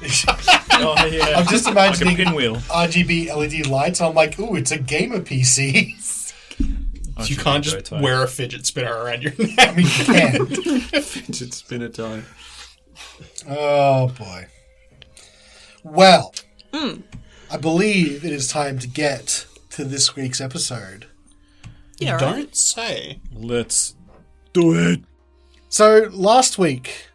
Oh, yeah. I'm just imagining like a pinwheel. RGB LED lights. I'm like, ooh, it's a gamer PC. You can't just wear a fidget spinner around your neck. I mean, you can. Fidget spinner time. Oh, boy. Well, I believe it is time to get to this week's episode. Yeah, don't say. Let's do it. So, last week,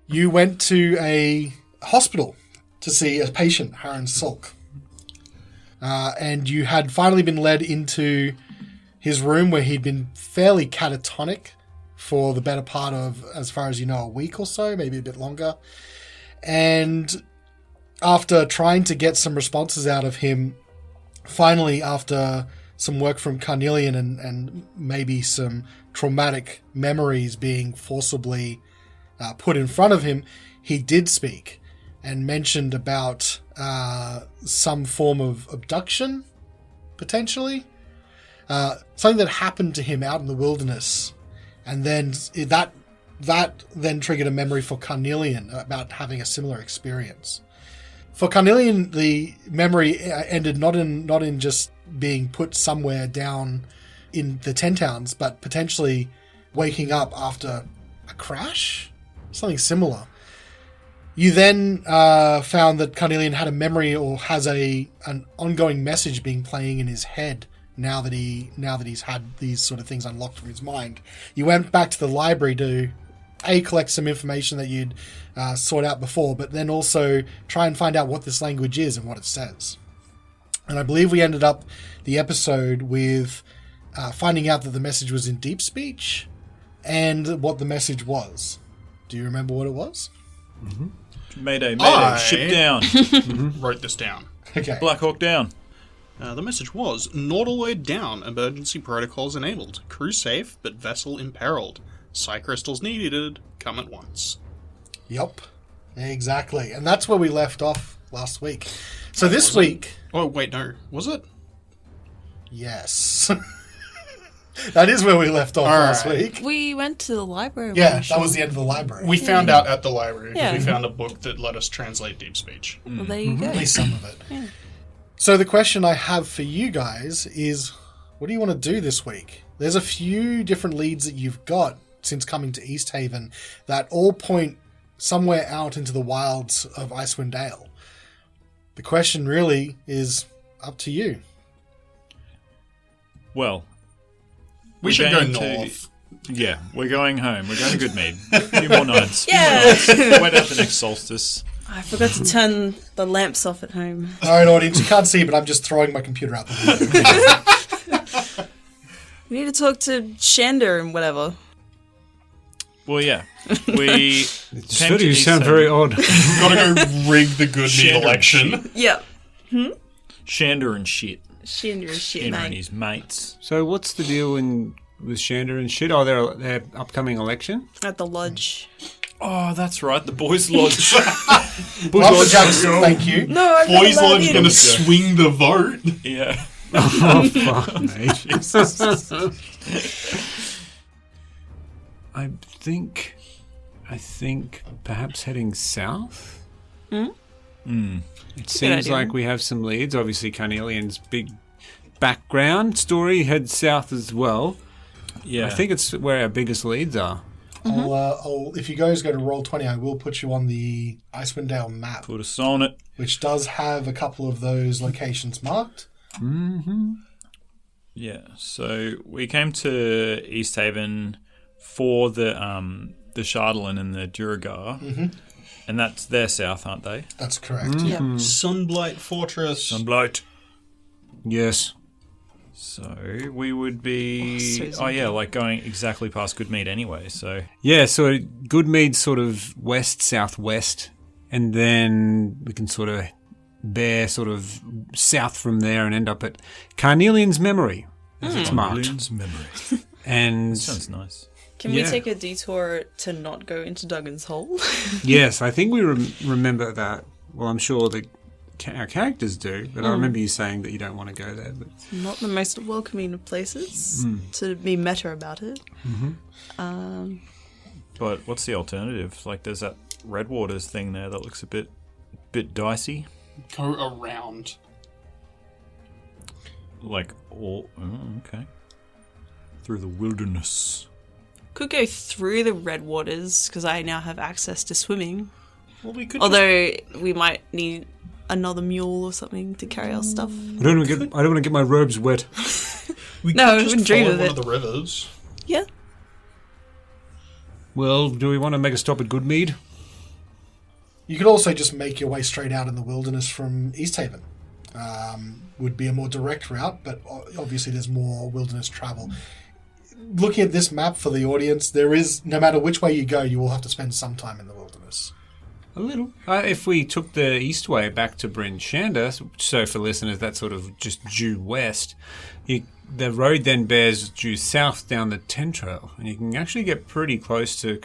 you went to a hospital to see a patient, Haran Sulk. And you had finally been led into his room where he'd been fairly catatonic for the better part of, as far as you know, a week or so, maybe a bit longer. And after trying to get some responses out of him, finally, after some work from Carnelian and maybe some traumatic memories being forcibly put in front of him, he did speak and mentioned about some form of abduction, potentially. Something that happened to him out in the wilderness. And then that then triggered a memory for Carnelian about having a similar experience. For Carnelian, the memory ended not in just being put somewhere down in the 10 towns, but potentially waking up after a crash? Something similar. You then found that Carnelian had a memory or has an ongoing message being playing in his head now that he's had these sort of things unlocked from his mind. You went back to the library to collect some information that you'd sought out before, but then also try and find out what this language is and what it says. And I believe we ended up the episode with finding out that the message was in deep speech and what the message was. Do you remember what it was? Mm-hmm. Mayday, ship down. Wrote this down. Okay. Black Hawk down. The message was, Nautiloid down, emergency protocols enabled, crew safe, but vessel imperiled. Psi crystals needed, come at once. Yup, exactly. And that's where we left off last week. So this week... Oh, wait, no. Was it? Yes. That is where we left off last week. We went to the library. Yeah, that was the end of the library. We found out at the library because we found a book that let us translate deep speech. Well, there you go. At least some of it. Yeah. So the question I have for you guys is, what do you want to do this week? There's a few different leads that you've got since coming to East Haven that all point somewhere out into the wilds of Icewind Dale. The question really is up to you. Well, we should go north. Yeah, we're going home. We're going to Goodmead. A few more nights. Yeah. Wait out the next solstice. I forgot to turn the lamps off at home. All right, audience, you can't see, but I'm just throwing my computer out the window. We need to talk to Shander and whatever. Well, yeah. We you sound very odd. Gotta go rig the Goodmead election. Yeah. Shander and shit. Shander and shit, Shander mate. and his mates. So what's the deal with Shander and shit? Oh, their upcoming election? At the lodge. Oh, that's right. The Boys Lodge. Boys Lodge, thank you. No, I'm not Boys allowed Lodge in. gonna swing the vote. Yeah. Oh, fuck, mate. I think perhaps heading south? It seems like we have some leads. Obviously, Carnelian's big background story heads south as well. Yeah. I think it's where our biggest leads are. I'll, if you guys go to Roll20, I will put you on the Icewind Dale map, Put us on it. which does have a couple of those locations marked. Mm-hmm. Yeah. So we came to East Haven for the Chardalin and the Duragar. And they're south, aren't they? That's correct. Yeah. Sunblight Fortress. Sunblight. Yes. So we would be... like going exactly past Goodmead anyway, so... Yeah, so Goodmead's sort of west-southwest, and then we can sort of bear sort of south from there and end up at Carnelian's Memory, as it's marked. Carnelian's Memory. And Sounds nice. Can we take a detour to not go into Duggan's Hole? yes, I think we remember that. Well, I'm sure that our characters do, but I remember you saying that you don't want to go there. But Not the most welcoming of places, to be meta about it. But what's the alternative? Like, there's that Redwaters thing there that looks a bit bit dicey. Go around. Like all. Oh, okay. Through the wilderness. Could go through the red waters because I now have access to swimming. Well, we could. Although we might need another mule or something to carry our stuff. I don't want to get my robes wet. we No, I could wouldn't just dream follow of one it. of the rivers. Yeah. Well, do we want to make a stop at Goodmead? You could also just make your way straight out in the wilderness from East Haven. Would be a more direct route, but obviously there's more wilderness travel. Looking at this map for the audience, there is, no matter which way you go, you will have to spend some time in the wilderness. A little. If we took the east way back to Bryn Shander, so for listeners, that's sort of just due west, the road then bears due south down the Ten Trail, and you can actually get pretty close to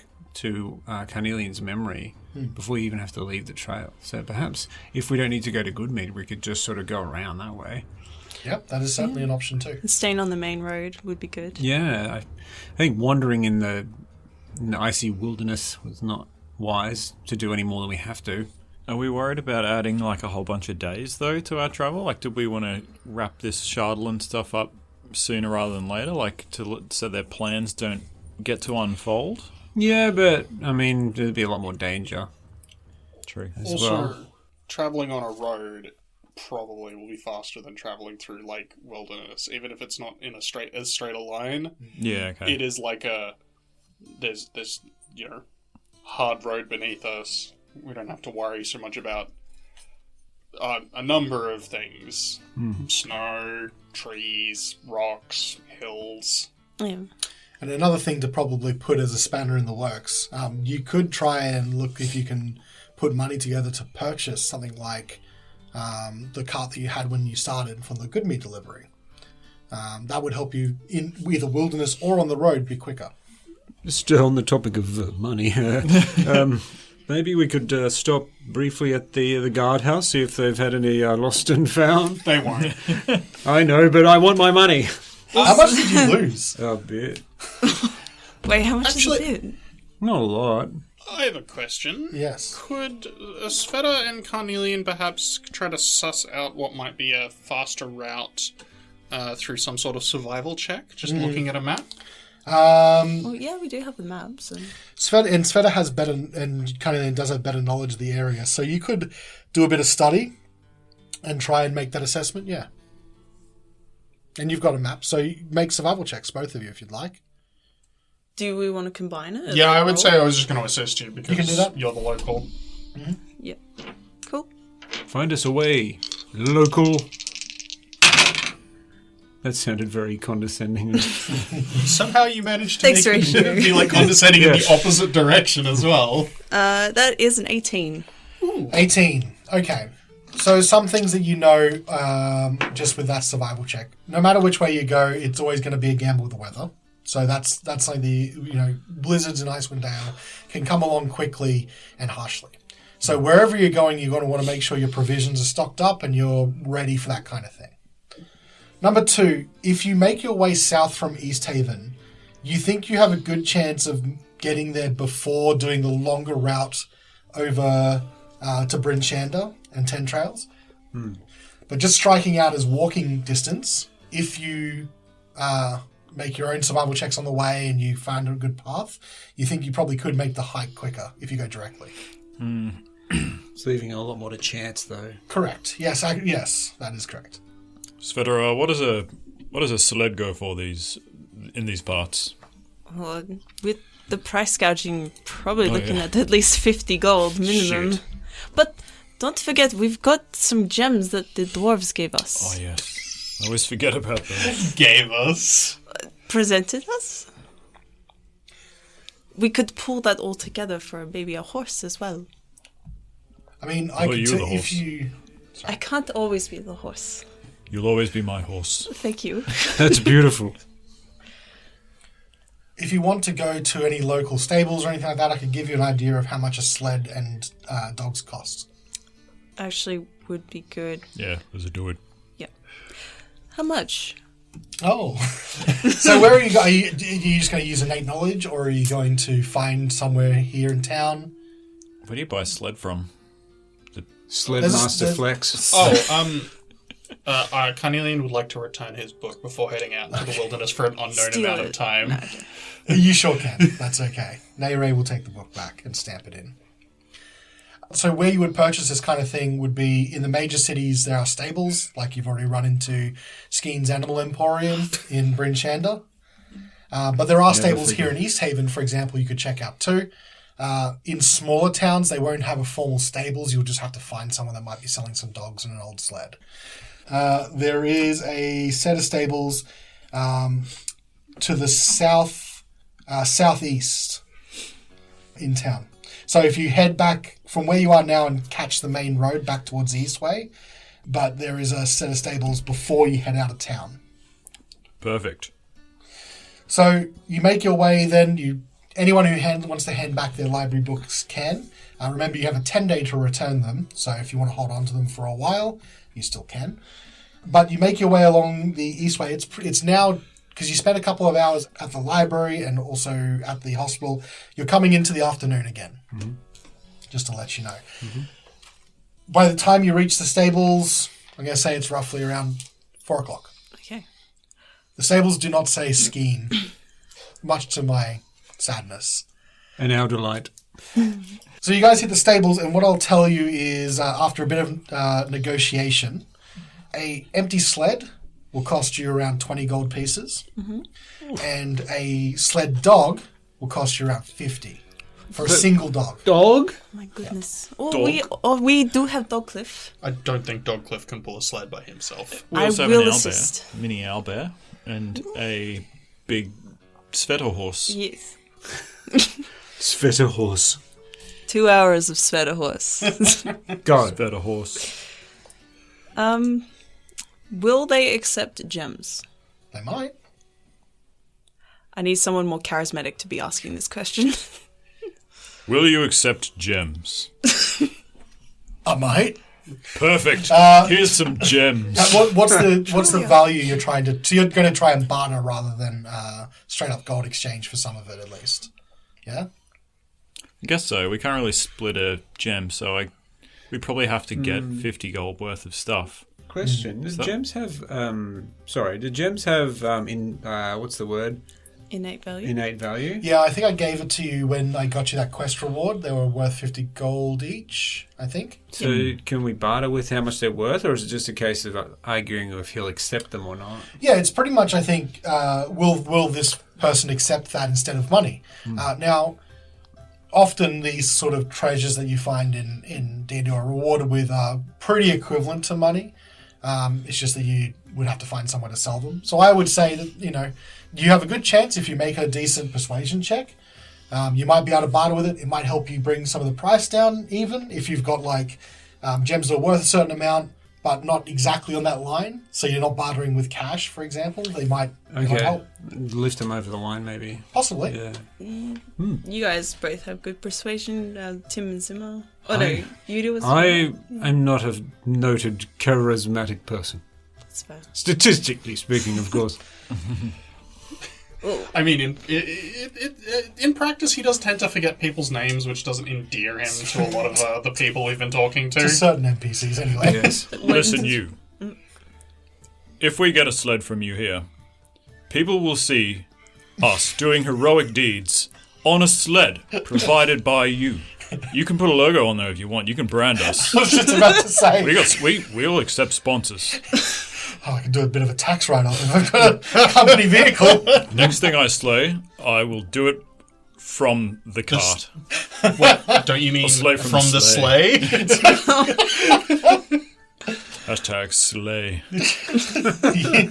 Carnelian's memory before you even have to leave the trail. So perhaps if we don't need to go to Goodmead, we could just sort of go around that way. Yep, that is certainly an option too. Staying on the main road would be good. Yeah, I think wandering in the icy wilderness was not wise to do any more than we have to. Are we worried about adding like a whole bunch of days though to our travel? Like, did we want to wrap this Shardlin stuff up sooner rather than later? Like, so their plans don't get to unfold? Yeah, but I mean, there'd be a lot more danger. True. As Also, well. traveling on a road probably will be faster than traveling through wilderness, even if it's not in as straight a line. Yeah. Okay. It is like there's hard road beneath us. We don't have to worry so much about a number of things: snow, trees, rocks, hills. Yeah. And another thing to probably put as a spanner in the works, you could try and look if you can put money together to purchase something like the cart that you had when you started from the Goodmead delivery. That would help you in either wilderness or on the road be quicker. Still on the topic of money, maybe we could stop briefly at the guardhouse, see if they've had any lost and found. They won't. I know, but I want my money. How much did you lose? A bit. Wait, how much Actually- is it? Not a lot. I have a question. Yes. Could Svieta and Carnelian perhaps try to suss out what might be a faster route through some sort of survival check, just looking at a map? Well, yeah, we do have the maps. And Svieta has better, and Carnelian does have better knowledge of the area, so you could do a bit of study and try and make that assessment, yeah. And you've got a map, so you make survival checks, both of you, if you'd like. do we want to combine it? Yeah, I would say I was just going to assist you because You can do that. you're the local. Yep. Cool. Find us a way, local. That sounded very condescending. Somehow you managed to Thanks, make Horacio. it be condescending in Yes. the opposite direction as well. That is an 18. 18. Okay. So some things that you know just with that survival check. No matter which way you go, it's always going to be a gamble with the weather. So that's like blizzards in Icewind Dale can come along quickly and harshly. So wherever you're going, you're going to want to make sure your provisions are stocked up and you're ready for that kind of thing. Number 2, if you make your way south from East Haven, you think you have a good chance of getting there before doing the longer route over to Bryn Shander and Ten Trails. But just striking out as walking distance, if you make your own survival checks on the way and you find a good path, you think you probably could make the hike quicker if you go directly. It's leaving a lot more to chance, though. Correct. Yes, yes, that is correct. Svieta, what does a sled go for in these parts? Well, with the price gouging, probably looking yeah. at least 50 gold minimum. Shoot. But don't forget, we've got some gems that the dwarves gave us. Oh yes, I always forget about those. Gave us. Presented us. We could pull that all together for maybe a horse as well. I mean, Well, you the if horse. you... I can't always be the horse. You'll always be my horse. Thank you. That's beautiful. If you want to go to any local stables or anything like that, I could give you an idea of how much a sled and dogs cost. Actually, would be good. Yeah, let's do it. Yeah. How much? Oh. So where are you going? Are you just going to use innate knowledge, or are you going to find somewhere here in town? Where do you buy a sled from? Sled There's- Master there's- Flex. Carnelian would like to return his book before heading out into the wilderness for an unknown Steal amount it. of time. No, okay. You sure can. That's okay. Naire will take the book back and stamp it in. So where you would purchase this kind of thing would be in the major cities. There are stables, like you've already run into Skeen's Animal Emporium in Bryn Shander. But there are stables here in East Haven, for example, you could check out too. In smaller towns, they won't have a formal stables. You'll just have to find someone that might be selling some dogs and an old sled. There is a set of stables to the southeast in town. So if you head back from where you are now and catch the main road back towards the Eastway, but there is a set of stables before you head out of town. Perfect. So you make your way then. Anyone who wants to hand back their library books can. Remember, you have a 10-day to return them. So if you want to hold on to them for a while, you still can. But you make your way along the Eastway. It's now, because you spent a couple of hours at the library and also at the hospital, you're coming into the afternoon again. Mm-hmm. Just to let you know. Mm-hmm. By the time you reach the stables, I'm going to say it's roughly around 4 o'clock. Okay. The stables do not say Skeen, much to my sadness. And our delight. So you guys hit the stables, and what I'll tell you is, after a bit of negotiation, a empty sled will cost you around 20 gold pieces, and a sled dog will cost you around 50 for a single dog. Dog? Oh my goodness. We do have Dogcliff. I don't think Dogcliff can pull a sled by himself. We I also will have an assist. owlbear, mini owlbear, and a big Svieta horse. Yes. Sveta horse. 2 hours of Sveta horse. Go. Svieta horse. Will they accept gems? They might. I need someone more charismatic to be asking this question. Will you accept gems? I might. Perfect. Here's some gems. What's the value you're trying to... So you're going to try and barter rather than straight up gold exchange for some of it, at least. Yeah? I guess so. We can't really split a gem, so we probably have to get 50 gold worth of stuff. Question. Do gems have... do gems have... what's the word? Innate value. Innate value? Yeah, I think I gave it to you when I got you that quest reward. They were worth 50 gold each, I think. So can we barter with how much they're worth, or is it just a case of arguing if he'll accept them or not? Yeah, it's pretty much, I think, will this person accept that instead of money? Now, often these sort of treasures that you find in D&D are rewarded with are pretty equivalent to money. It's just that you would have to find someone to sell them. So I would say that, you have a good chance if you make a decent persuasion check. You might be able to barter with it. It might help you bring some of the price down even if you've got gems that are worth a certain amount but not exactly on that line. So you're not bartering with cash, for example. They might help. Lift them over the line, maybe. Possibly. Yeah. You guys both have good persuasion, Tim and Zimma. Oh, no, you do as well. I am not a noted charismatic person. That's fair. Statistically speaking, of course. I mean, in practice, he does tend to forget people's names, which doesn't endear him to a lot of the people we've been talking to. To certain NPCs, anyway. Yes. Listen, you. If we get a sled from you here, people will see us doing heroic deeds on a sled provided by you. You can put a logo on there if you want. You can brand us. I was just about to say. We'll accept sponsors. I can do a bit of a tax write-off if I've got a company vehicle. Next thing I slay, I will do it from the cart. What? Don't you mean slay from from the the sleigh? Hashtag slay.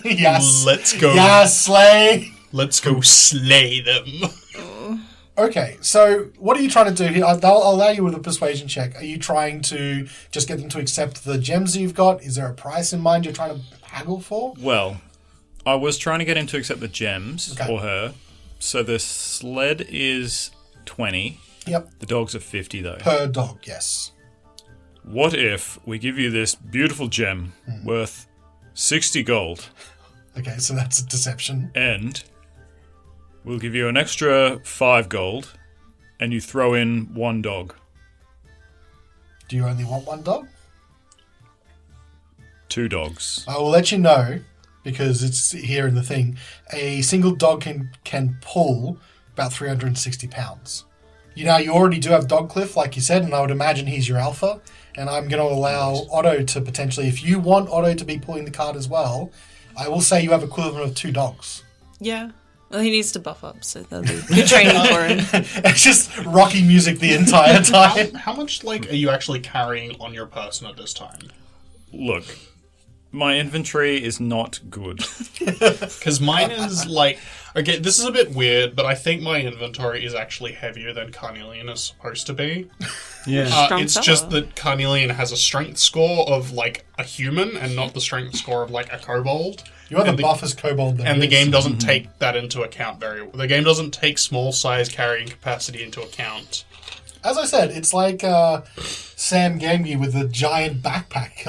Yes. Let's go. Yes, slay. Let's go slay them. Okay, so what are you trying to do here? I'll allow you with a persuasion check. Are you trying to just get them to accept the gems that you've got? Is there a price in mind you're trying to haggle for? Well, I was trying to get him to accept the gems, Okay. or her. So the sled is 20. Yep, The dogs are 50, though. per dog, yes. What if we give you this beautiful gem worth 60 gold, Okay, so that's a deception. and we'll give you an extra 5 gold, and you throw in 1 dog? Do you only want one dog? 2 dogs. I will let you know, because it's here in the thing. A single dog can pull about 360 pounds. You already do have Dogcliff, like you said, and I would imagine he's your alpha. And I'm going to allow Otto to potentially, if you want Otto to be pulling the cart as well, I will say you have equivalent of 2 dogs. Yeah. Well, he needs to buff up, so that'll be good training for him. It's just rocky music the entire time. How much, are you actually carrying on your person at this time? Look, my inventory is not good. Because mine is, okay, this is a bit weird, but I think my inventory is actually heavier than Carnelian is supposed to be. Yeah. It's just that Carnelian has a strength score of, a human and not the strength score of, a kobold. You are the buffest kobold there And the is. game doesn't take that into account very well. The game doesn't take small size carrying capacity into account. As I said, it's like Sam Gamgee with a giant backpack,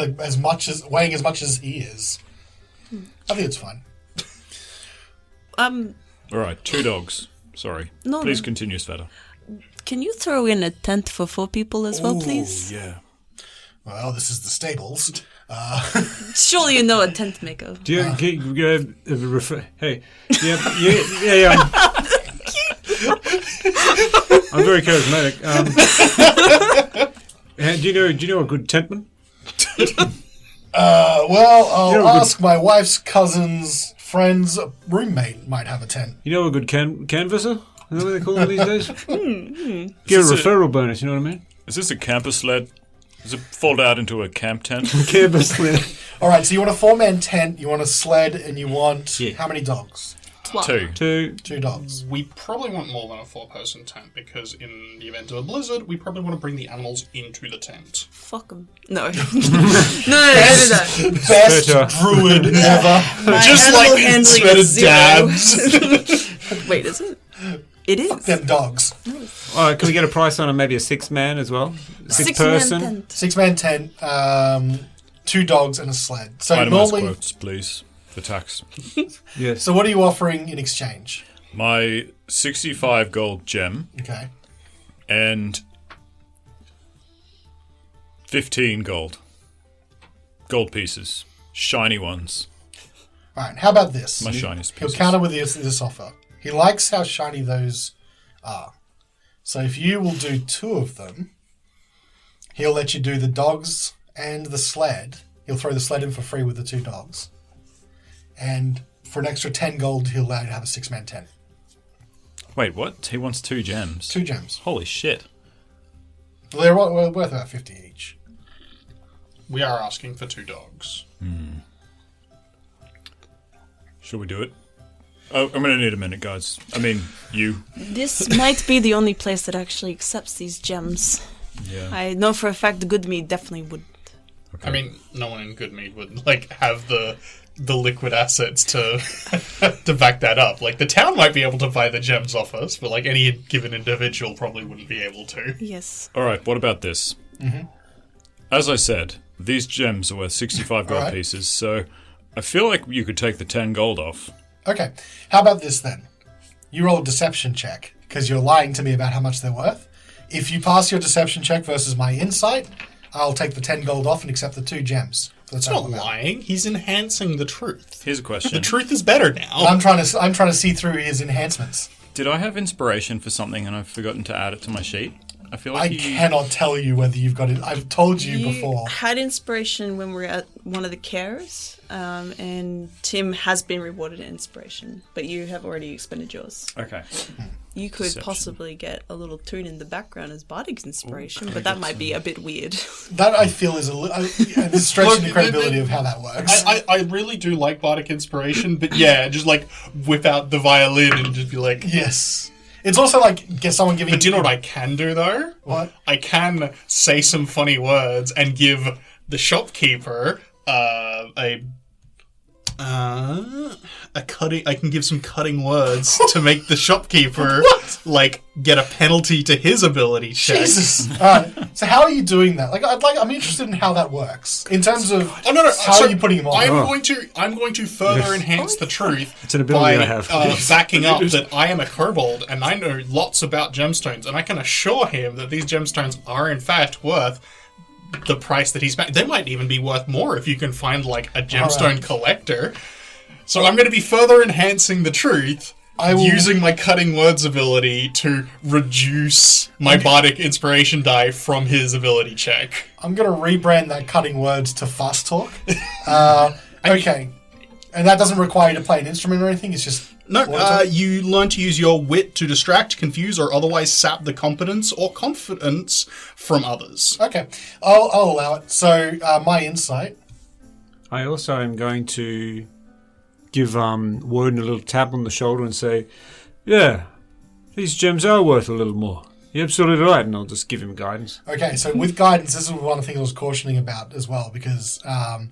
weighing as much as he is. I think it's fine. All right, 2 dogs. Sorry. No, Please no. continue, Sveta. Can you throw in a tent for 4 people as well, please? Yeah. Well, this is the stables. Surely you know a tent maker. Do you hey? Yeah. I'm very charismatic. Do you know a good tentman? I'll ask my wife's cousin's friend's roommate might have a tent. You know a good canvasser? Is that what they call them these days? Get a referral bonus. You know what I mean? Is this a camper sled? Does it fold out into a camp tent? Canvas sled. All right, so you want a 4-man tent, you want a sled, and you want how many dogs? 12. 2. 2 dogs. We probably want more than a 4-person tent, because in the event of a blizzard, we probably want to bring the animals into the tent. Fuck them. No. no, don't do that. Best druid ever. My Just animal like handling sweated is 0. dabs. Wait, is it? It is. Them dogs. All right, can we get a price on maybe a 6-man as well? 6 person. tent. 6-man tent, 2 dogs, and a sled. So Itemized normally, quotes, please. For tax. Yes. so what are you offering in exchange? My 65 gold gem Okay. and 15 gold. Gold pieces. Shiny ones. All right. How about this? My shiniest He'll pieces. counter with this offer. He likes how shiny those are. So if you will do 2 of them, he'll let you do the dogs and the sled. He'll throw the sled in for free with the 2 dogs. And for an extra 10 gold, he'll allow you to have a 6-man tent. Wait, what? He wants 2 gems. 2 gems. Holy shit. They're worth about 50 each. We are asking for 2 dogs. Should we do it? Oh, I'm going to need a minute, guys. I mean, you. This might be the only place that actually accepts these gems. Yeah. I know for a fact Goodmead definitely would. Okay. I mean, no one in Goodmead would have the liquid assets to to back that up. The town might be able to buy the gems off us, but any given individual probably wouldn't be able to. Yes. All right, what about this? Mm-hmm. As I said, these gems are worth 65 gold Alright. pieces, so I feel like you could take the 10 gold off. Okay. How about this then? You roll a deception check, because you're lying to me about how much they're worth. If you pass your deception check versus my insight, I'll take the 10 gold off and accept the 2 gems. It's not lying. He's enhancing the truth. Here's a question. The truth is better now. I'm trying to see through his enhancements. Did I have inspiration for something and I've forgotten to add it to my sheet? I feel I like cannot tell you whether you've got it. I've told you before. Had inspiration when we were at one of the cares, and Tim has been rewarded inspiration, but you have already expended yours. Okay. You could Deception. possibly get a little tune in the background as Bardic's inspiration, but that might be a bit weird. That I feel is it's stretching the credibility of how that works. I really do like bardic inspiration, but yeah, just whip out the violin and just be like, Yes. It's also get someone giving. But do you know what I can do though? What? I can say some funny words and give the shopkeeper a cutting. I can give some cutting words to make the shopkeeper get a penalty to his ability check. Jesus. All right. So how are you doing that? I'm interested in how that works in terms of Oh no! how are you putting him on? I'm going to further enhance the truth. It's an ability by I have. backing up that I am a kobold and I know lots about gemstones, and I can assure him that these gemstones are in fact worth the price that he's paying. They might even be worth more if you can find like a gemstone collector. So I'm going to be further enhancing the truth. Using my cutting words ability to reduce my bardic inspiration die from his ability check. I'm going to rebrand that cutting words to fast talk. Okay. And that doesn't require you to play an instrument or anything, it's just... No, you learn to use your wit to distract, confuse, or otherwise sap the competence or confidence from others. Okay. I'll allow it. So, my insight... I also am going to give Wodun a little tap on the shoulder and say, yeah, these gems are worth a little more. You're absolutely right, and I'll just give him guidance. Okay, so with guidance, this is one thing I was cautioning about as well, because I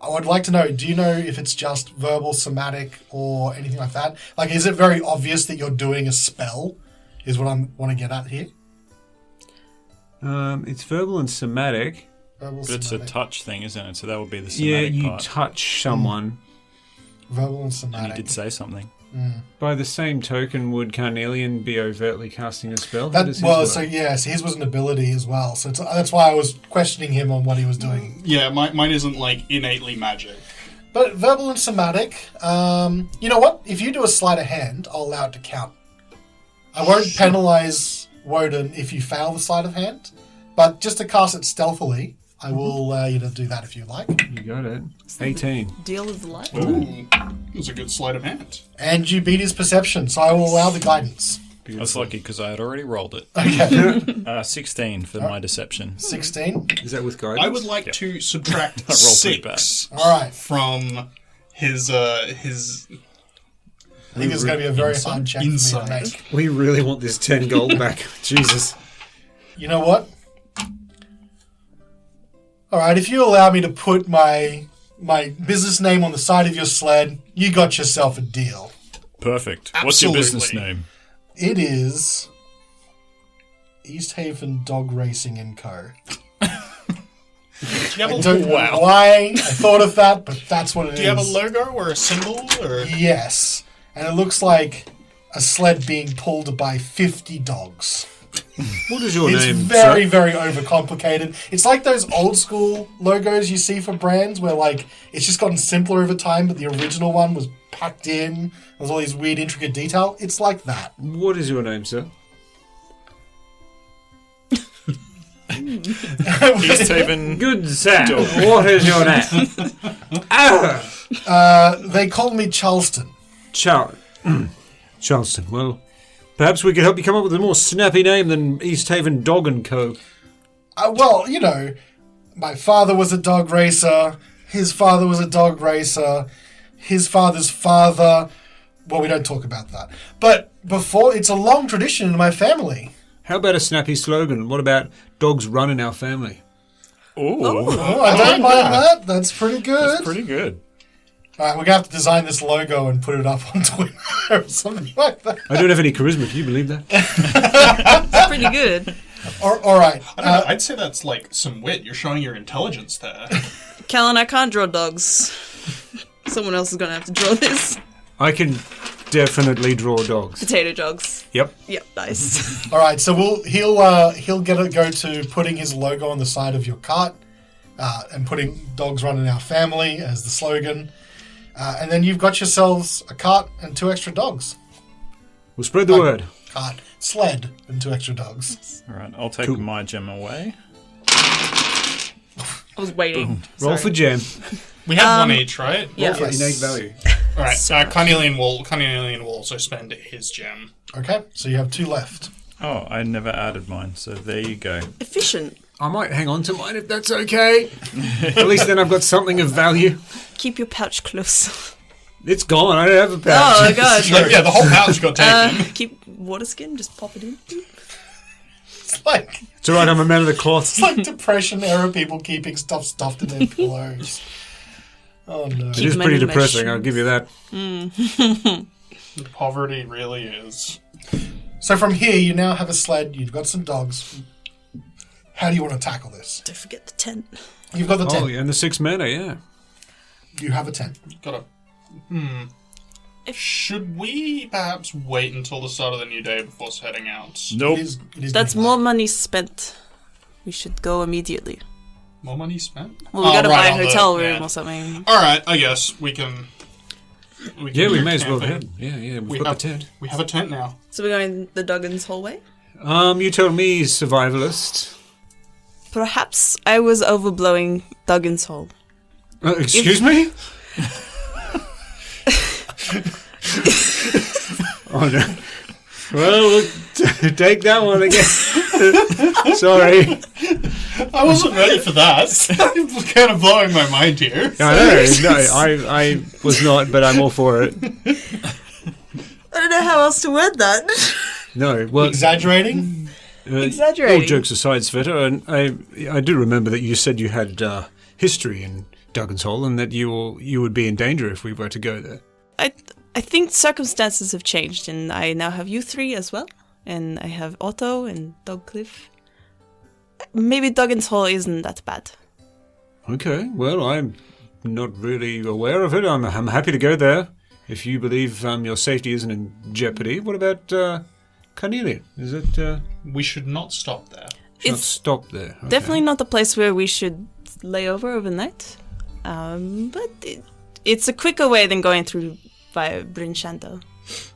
would like to know, do you know if it's just verbal, somatic, or anything like that? Like, is it very obvious that you're doing a spell, is what I want to get at here? It's verbal and somatic. Verbal, But it's a somatic. touch thing, isn't it? So that would be the Yeah, somatic you part. touch someone. Verbal and And somatic. he did say something. By the same token, would Carnelian be overtly casting a spell? How does his Well, work? so yes, his was an ability as well. So that's why I was questioning him on what he was doing. Yeah, mine isn't like innately magic. But verbal and somatic, you know what? If you do a sleight of hand, I'll allow it to count. I won't penalise Wodun if you fail the sleight of hand, but just to cast it stealthily, I will allow you to do that if you like. You got it. 18. Deal of the life. Ooh, it was a good sleight of hand. And you beat his perception, so I will allow the guidance. I was lucky because I had already rolled it. Okay, 16 for my deception. 16. Is that with guidance? I would like to subtract I rolled pretty bad. 6 All right. from his I think it's going to be a very hard check for me to Insight. make. We really want this 10 gold back. Jesus. You know what? All right, if you allow me to put my business name on the side of your sled, you got yourself a deal. Perfect. What's your business Absolutely. name? It is East Haven Dog Racing and Co. Do you have I a, don't know why I thought of that, but that's what it is. do you have a logo or a symbol? Or Yes, and it looks like a sled being pulled by 50 dogs. What is your It's name, very, sir? very overcomplicated. It's like those old school logos you see for brands where, like, it's just gotten simpler over time, but the original one was packed in. There's all these weird, intricate detail. It's like that. What is your name, sir? East Haven. Good sir. What is your name? They call me Charleston. Charleston. Well, perhaps we could help you come up with a more snappy name than East Haven Dog & Co. Well, you know, my father was a dog racer. His father was a dog racer. His father's father. Well, we don't talk about that. But before, it's a long tradition in my family. How about a snappy slogan? What about dogs run in our family? Ooh, Oh, I don't mind that. That's pretty good. that's pretty good. All right, we're going to have to design this logo and put it up on Twitter or something like that. I don't have any charisma. Can you believe that? It's pretty good. All right. I don't know. I'd say that's like some wit. You're showing your intelligence there. Callan, I can't draw dogs. Someone else is going to have to draw this. I can definitely draw dogs. Potato dogs. Yep. Yep, nice. All right, so he'll get a go to putting his logo on the side of your cart and putting "Dogs Run in Our Family" as the slogan, and then you've got yourselves a cart and 2 extra dogs. We'll spread the word. Cart, sled, and 2 extra dogs. All right, I'll take Cool. my gem away. I was waiting. Roll Sorry. for gem. We have one each, right? Yeah. Yes. Innate value. All right. Carnelian will also spend his gem. Okay, so you have 2 left. Oh, I never added mine, so there you go. Efficient. I might hang on to mine if that's okay. At least then I've got something of value. Keep your pouch close. It's gone. I don't have a pouch. Oh my god. Yeah, the whole pouch got taken. Keep water skin, just pop it in. It's like It's alright, I'm a man of the cloth. Depression era people keeping stuff stuffed in their pillows. Oh no! It Keep is them pretty in my depressing, shoes. I'll give you that. Poverty really is. So from here, you now have a sled. You've got some dogs. How do you want to tackle this? Don't forget the tent. You've got the tent. Oh, yeah, and the 6 mana, yeah. You have a tent. Gotta. Should we perhaps wait until the start of the new day before heading out? Nope. It is That's midnight. more money spent. We should go immediately. More money spent? Well, we gotta buy a on the- hotel room yeah. or something. Alright, I guess we can Yeah, we go may as well camping. head. Yeah, We we've got have, the tent. we have a tent now. So we're going the Duggan's hallway? You told me survivalist. Perhaps I was overblowing Duggan's hall. Excuse me? Oh no. Well, we'll take that one again. Sorry. I wasn't ready for that. You're kind of blowing my mind here. I know. No, I was not, but I'm all for it. I don't know how else to word that. No, well, Exaggerating? Exaggerating. all jokes aside, Svieta, and I do remember that you said you had history in Duggan's Hole, and that you would be in danger if we were to go there. I think circumstances have changed, and I now have you three as well. And I have Otto and Dogcliff. Maybe Duggan's Hall isn't that bad. Okay, well, I'm not really aware of it. I'm happy to go there if you believe your safety isn't in jeopardy. What about Carnelian? Is it? We should not stop there. Should not It's stop there. Okay. definitely not a place where we should lay over overnight. But it's a quicker way than going through via Bryn Shanto.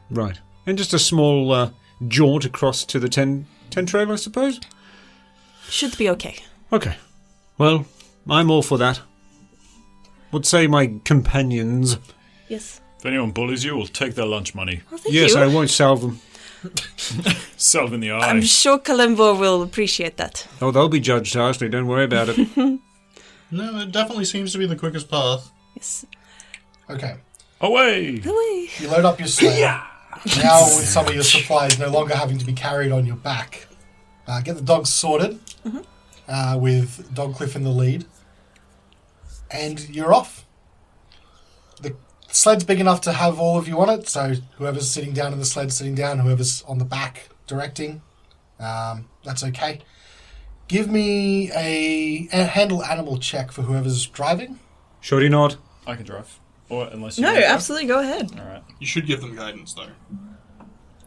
Right, and just a small jaunt across to the ten trail, I suppose. Should be okay. Okay, well, I'm all for that. What say my companions? Yes. If anyone bullies you, we'll take their lunch money. Well, thank Yes, you. I won't salve them. Salve in the eye. I'm sure Kalimbo will appreciate that. Oh, they'll be judged harshly. Don't worry about it. No, it definitely seems to be the quickest path. Yes. Okay. Away! Away. You load up your sled. Now with some of your supplies no longer having to be carried on your back. Get the dogs sorted, with Dogcliff in the lead. And you're off. The sled's big enough to have all of you on it, so whoever's sitting down in the sled, sitting down. Whoever's on the back, directing. That's okay. Give me a handle animal check for whoever's driving. Shorty nod. I can drive. Or unless you No, want to. absolutely, go ahead. Alright. You should give them guidance, though.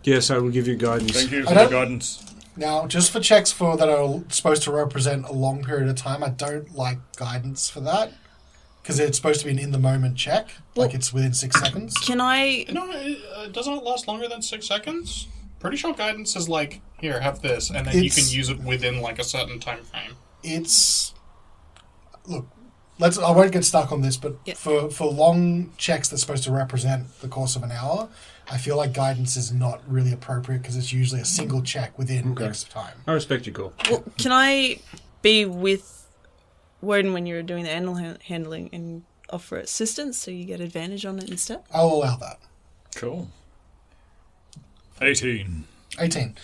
Yes, I will give you guidance. Thank you I for the don't- guidance. Now, just for checks that are supposed to represent a long period of time, I don't like guidance for that. Because it's supposed to be an in-the-moment check. Well- Like it's within 6 seconds. Can I... No, doesn't it last longer than 6 seconds? Pretty sure guidance is like, here, have this, and then you can It's- use it within like a certain time frame. It's... Look, I won't get stuck on this, but Yeah. for long checks that's supposed to represent the course of an hour, I feel like guidance is not really appropriate because it's usually a single check within X time. I respect your call. Well, can I be with Wodun when you're doing the animal handling and offer assistance so you get advantage on it instead? I'll allow that. Cool. 18. 18.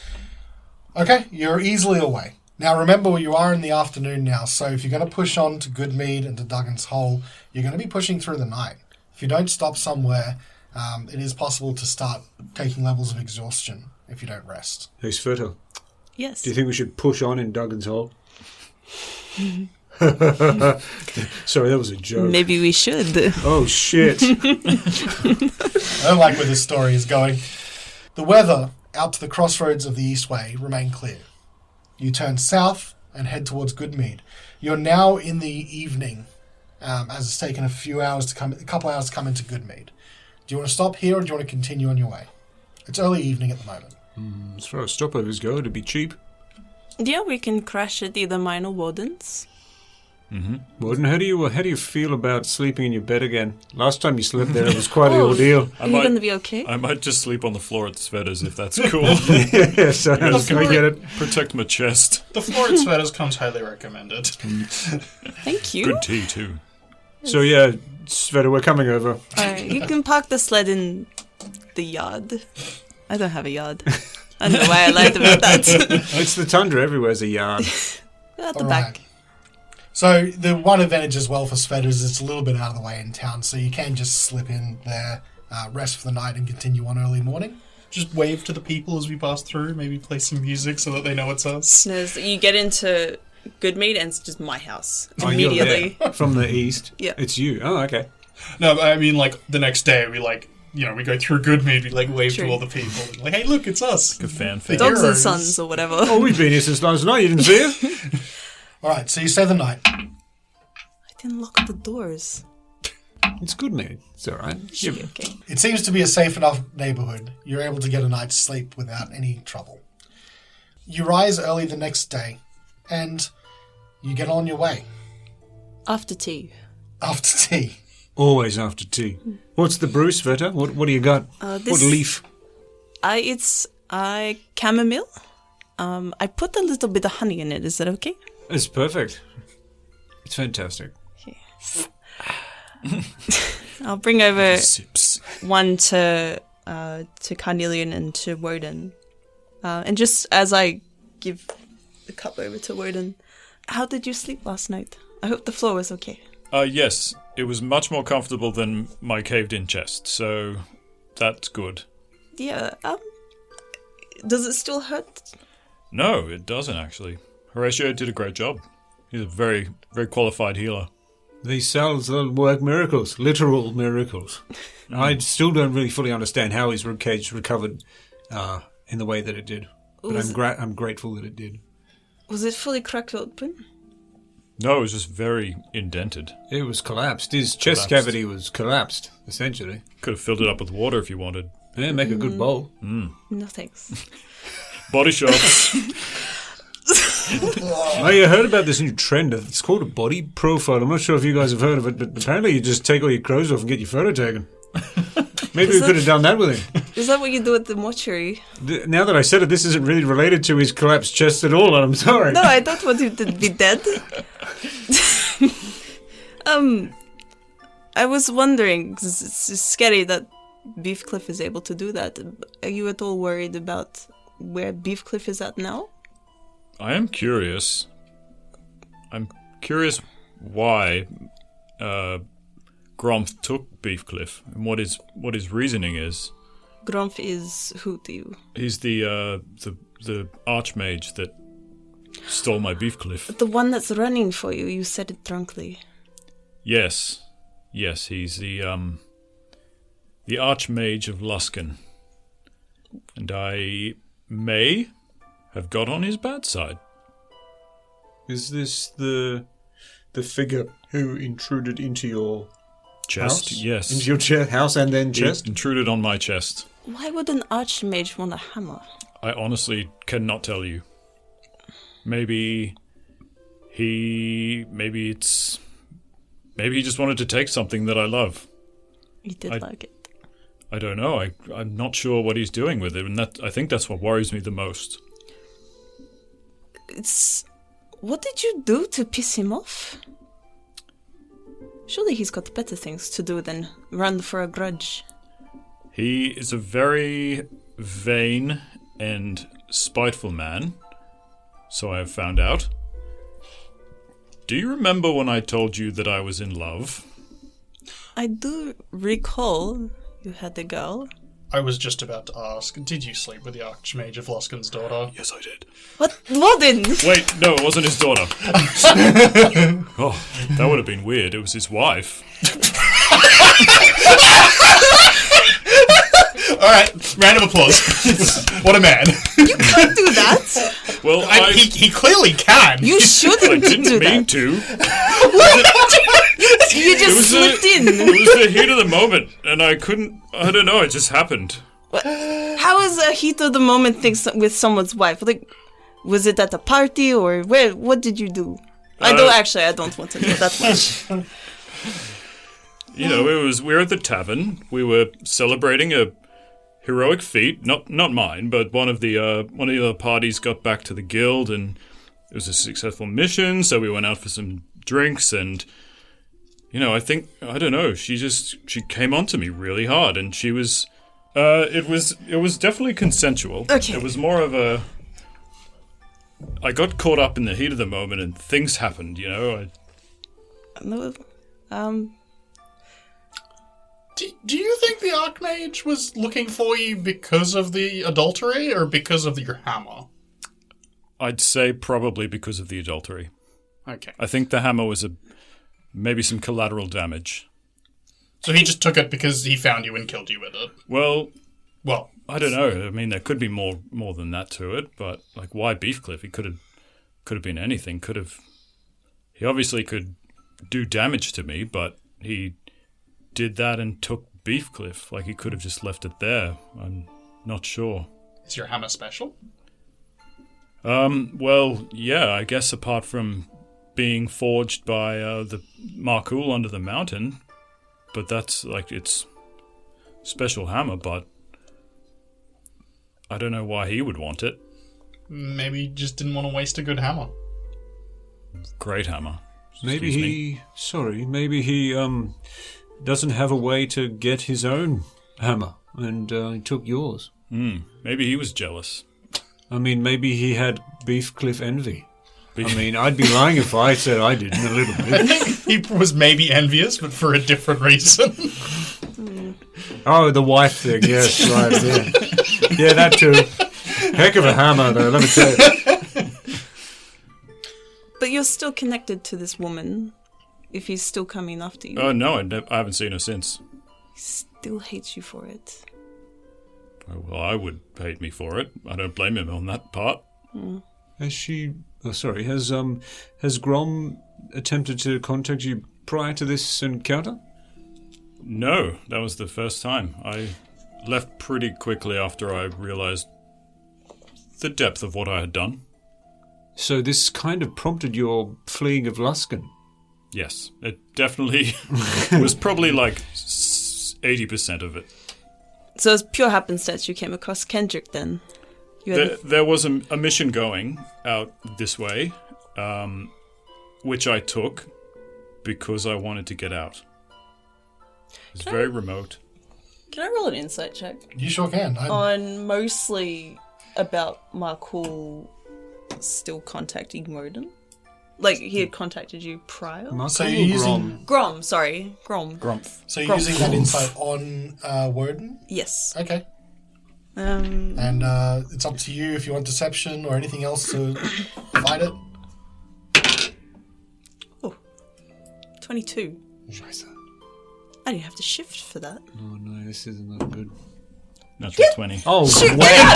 Okay, you're easily away. Now remember, you are in the afternoon now, so if you're going to push on to Goodmead and to Duggan's Hole, you're going to be pushing through the night. If you don't stop somewhere, it is possible to start taking levels of exhaustion if you don't rest. Hey, Svieta, Yes. do you think we should push on in Duggan's Hole? Sorry, that was a joke. Maybe we should. Oh, shit. I don't like where this story is going. The weather out to the crossroads of the Eastway remain clear. You turn south and head towards Goodmead. You're now in the evening, as it's taken a couple hours to come into Goodmead. Do you want to stop here or do you want to continue on your way? It's early evening at the moment. As far as stopovers go, it'd be cheap. Yeah, we can crash at either mine or Wodun's. Wodun, how do you feel about sleeping in your bed again? Last time you slept there, it was quite the ordeal. Are you going to be okay? I might just sleep on the floor at Sveta's if that's cool. Yes, I get it. Protect my chest. The floor at Sveta's comes highly recommended. Thank you. Good tea, too. So, yeah, Svieta, we're coming over. Alright, you can park the sled in the yard. I don't have a yard. I don't know why I lied about that. It's the tundra. Everywhere's a yard. At the All back. right. So the one advantage as well for Sveta is it's a little bit out of the way in town, so you can just slip in there, rest for the night, and continue on early morning. Just wave to the people as we pass through, maybe play some music so that they know it's us. No, so you get into Goodmead and it's just my house. Oh, you're Immediately. there. From the east. Yeah. It's you. Oh, okay. No, but I mean, like, the next day, we, like, you know, we go through Goodmead, we, like, wave True. to all the people. And, like, hey, look, it's us. Like a fanfare. Dogs and Heroes. sons or whatever. Oh, we've been here since last night. You didn't see it? All right, so you stay the night. Didn't lock the doors. It's good, mate. It's all right. Should be okay. It seems to be a safe enough neighborhood. You're able to get a night's sleep without any trouble. You rise early the next day, and you get on your way. After tea. After tea. Always after tea. What's the brew, Svieta? What do you got? What leaf? It's chamomile. I put a little bit of honey in it. Is that okay? It's perfect. It's fantastic. Okay. I'll bring over Sips. one to Carnelian and to Wodun. And just as I give the cup over to Wodun, how did you sleep last night? I hope the floor was okay. Yes, it was much more comfortable than my caved-in chest, so that's good. Yeah, does it still hurt? No, it doesn't actually. Horacio did a great job. He's a very, very qualified healer. These cells work miracles, literal miracles. I still don't really fully understand how his ribcage recovered in the way that it did. But I'm grateful that it did. Was it fully cracked open? No, it was just very indented. It was collapsed. His chest cavity was collapsed, essentially. Could have filled it up with water if you wanted. Yeah, make a good bowl. No thanks. Body shots. Oh, you heard about this new trend? It's called a body profile. I'm not sure if you guys have heard of it, but apparently you just take all your clothes off and get your photo taken. Maybe we could have done that with him. Is that what you do at the mortuary? Now that I said it, this isn't really related to his collapsed chest at all, and I'm sorry. No, I don't want him to be dead. I was wondering, 'cause it's scary that Beefcliff is able to do that. Are you at all worried about where Beefcliff is at now? I am curious. I'm curious why Gromf took Beefcliff and what his reasoning is. Gromf is who to you? He's the archmage that stole my Beefcliff. The one that's running for you. You said it drunkly. Yes, he's the archmage of Luskan, and I may have got on his bad side. Is this the figure who intruded into your Chest, house? yes. Into your house and then chest? He intruded on my chest. Why would an archmage want a hammer? I honestly cannot tell you. Maybe he just wanted to take something that I love. You did like it. I don't know. I'm not sure what he's doing with it, and I think that's what worries me the most. What did you do to piss him off? Surely he's got better things to do than run for a grudge. He is a very vain and spiteful man, so I have found out. Do you remember when I told you that I was in love? I do recall you had a girl. I was just about to ask, did you sleep with the Archmage of Luskan's daughter? Yes, I did. What? Wodun! Wait, no, it wasn't his daughter. Oh, that would have been weird. It was his wife. Alright, round of applause. What a man. You can't do that! Well, He clearly can. You I shouldn't didn't do mean that! to. You just slipped in! It was the heat of the moment, and I don't know, it just happened. How is a heat of the moment thing with someone's wife? Like, was it at a party or where? What did you do? I don't want to know that much. You know, we were at the tavern. We were celebrating a heroic feat. Not mine, but one of the other parties got back to the guild, and it was a successful mission. So we went out for some drinks, and I don't know. She came onto me really hard, and she was. It was definitely consensual. Okay. It was more of a. I got caught up in the heat of the moment, and things happened. No, Do you think the Archmage was looking for you because of the adultery or because of your hammer? I'd say probably because of the adultery. Okay. I think the hammer was maybe some collateral damage. So he just took it because he found you and killed you with it? Well, Well, I don't know. I mean, there could be more than that to it, but like, why Beefcliff? He could have been anything. He obviously could do damage to me, but he did that and took Beefcliff. Like, he could have just left it there. I'm not sure. Is your hammer special? Well, yeah, I guess apart from being forged by the Markul under the mountain, but that's, like, it's special hammer, but I don't know why he would want it. Maybe he just didn't want to waste a good hammer. Great hammer. Maybe Excuse me. maybe he doesn't have a way to get his own hammer, and he took yours. Maybe he was jealous. I mean, maybe he had Beefcliff envy. I mean, I'd be lying if I said I didn't a little bit. He was maybe envious, but for a different reason. Oh, the wife thing, yes, right, yeah. Yeah, that too. Heck of a hammer, though, let me tell you. But you're still connected to this woman, if he's still coming after you. Oh, no, I haven't seen her since. He still hates you for it. Well, I would hate me for it. I don't blame him on that part. Has she... Oh, sorry, has Grom attempted to contact you prior to this encounter? No, that was the first time. I left pretty quickly after I realized the depth of what I had done. So this kind of prompted your fleeing of Luskan? Yes, it definitely was probably like 80% of it. So it's pure happenstance you came across Kendrick then? There was a mission going out this way, which I took because I wanted to get out. It's very remote. Can I roll an insight check? You sure can. On mostly about Markul still contacting Wodun? Like, he had contacted you prior? So you're using... Grom, sorry. Grom. Grumpf. So you're using that insight on Wodun? Yes. Okay. And it's up to you if you want deception or anything else to fight it. Oh. 22. Scheiße. I didn't have to shift for that. Oh no, this isn't that good. Natural 20. Oh, wow.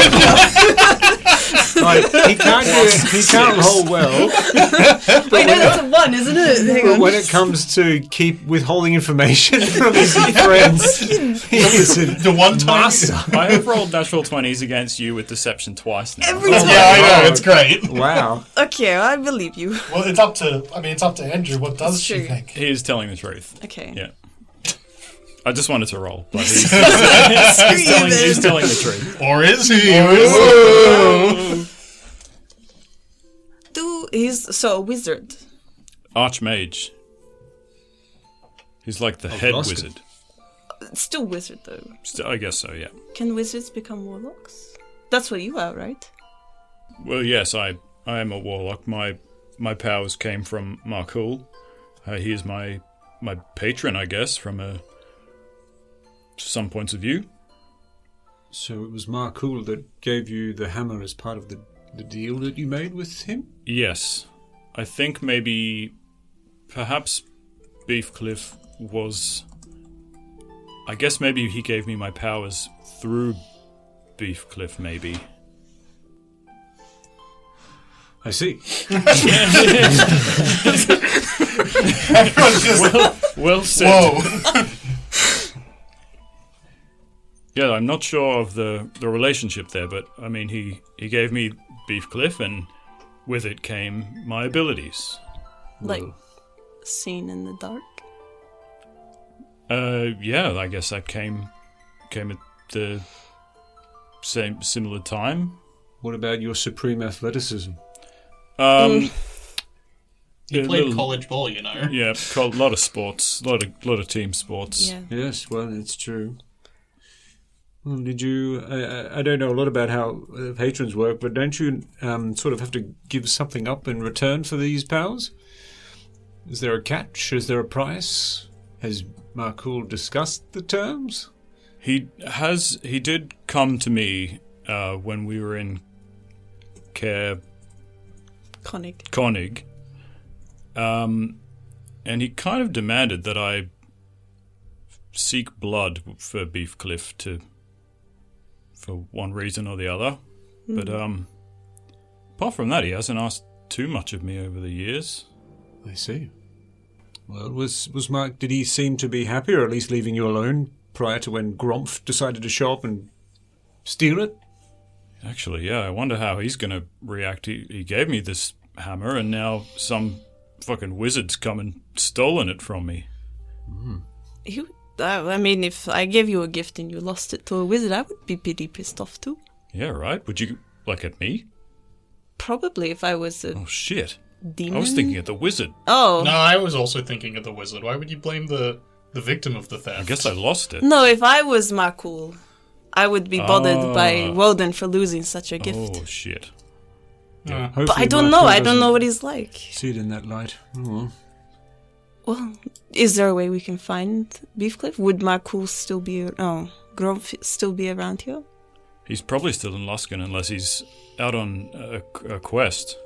Like, he can't roll well. Wait, no, that's a 1, isn't it? Hang But on. when it comes to keep withholding information from his friends, he is The one time... master. I have rolled natural 20s against you with deception twice now. Every time. Yeah, I know, it's great. Wow. Okay, I believe you. Well, it's up to Andrew. What does That's she true. think? He is telling the truth. Okay. Yeah. I just wanted to roll, but he's He's telling the truth. Or is he? He's a wizard. Archmage. He's like the head Luskan. wizard. Still wizard, though. I guess so, yeah. Can wizards become warlocks? That's what you are, right? Well, yes, I am a warlock. My powers came from Markul. He is my patron, I guess, from some points of view. So it was Markul that gave you the hammer as part of the deal that you made with him? Yes. I think perhaps Beefcliff was... I guess maybe he gave me my powers through Beefcliff, maybe. I see. Everyone's just Well said. whoa. Yeah, I'm not sure of the relationship there, but I mean, he gave me Beefcliff, and with it came my abilities. Like, seen in the dark? Yeah, I guess that came at the similar time. What about your supreme athleticism? He a played little- college ball, you know. Yeah, a lot of sports, a lot of team sports. Yeah. Yes, well, it's true. Well, did you... I don't know a lot about how patrons work, but don't you sort of have to give something up in return for these powers? Is there a catch? Is there a price? Has Markul discussed the terms? He did come to me when we were in Konig. And he kind of demanded that I seek blood for Beefcliff for one reason or the other. But apart from that, he hasn't asked too much of me over the years. I see. Well, was Mark? Did he seem to be happy, or at least leaving you alone prior to when Grumpf decided to show up and steal it? Actually, yeah, I wonder how he's going to react. He gave me this hammer, and now some fucking wizard's come and stolen it from me. I mean, if I gave you a gift and you lost it to a wizard, I would be pretty pissed off too. Yeah, right? Would you, like, at me? Probably if I was a Oh, shit. demon. I was thinking of the wizard. Oh. No, I was also thinking of the wizard. Why would you blame the victim of the theft? I guess I lost it. No, if I was Makul, I would be bothered by Wodun for losing such a gift. Oh, shit. Hopefully But I don't know. I don't know what he's like. See it in that light. Oh, Well, is there a way we can find Beefcliff? Would Makul still be... Oh, Grump still be around here? He's probably still in Luskin unless he's out on a quest.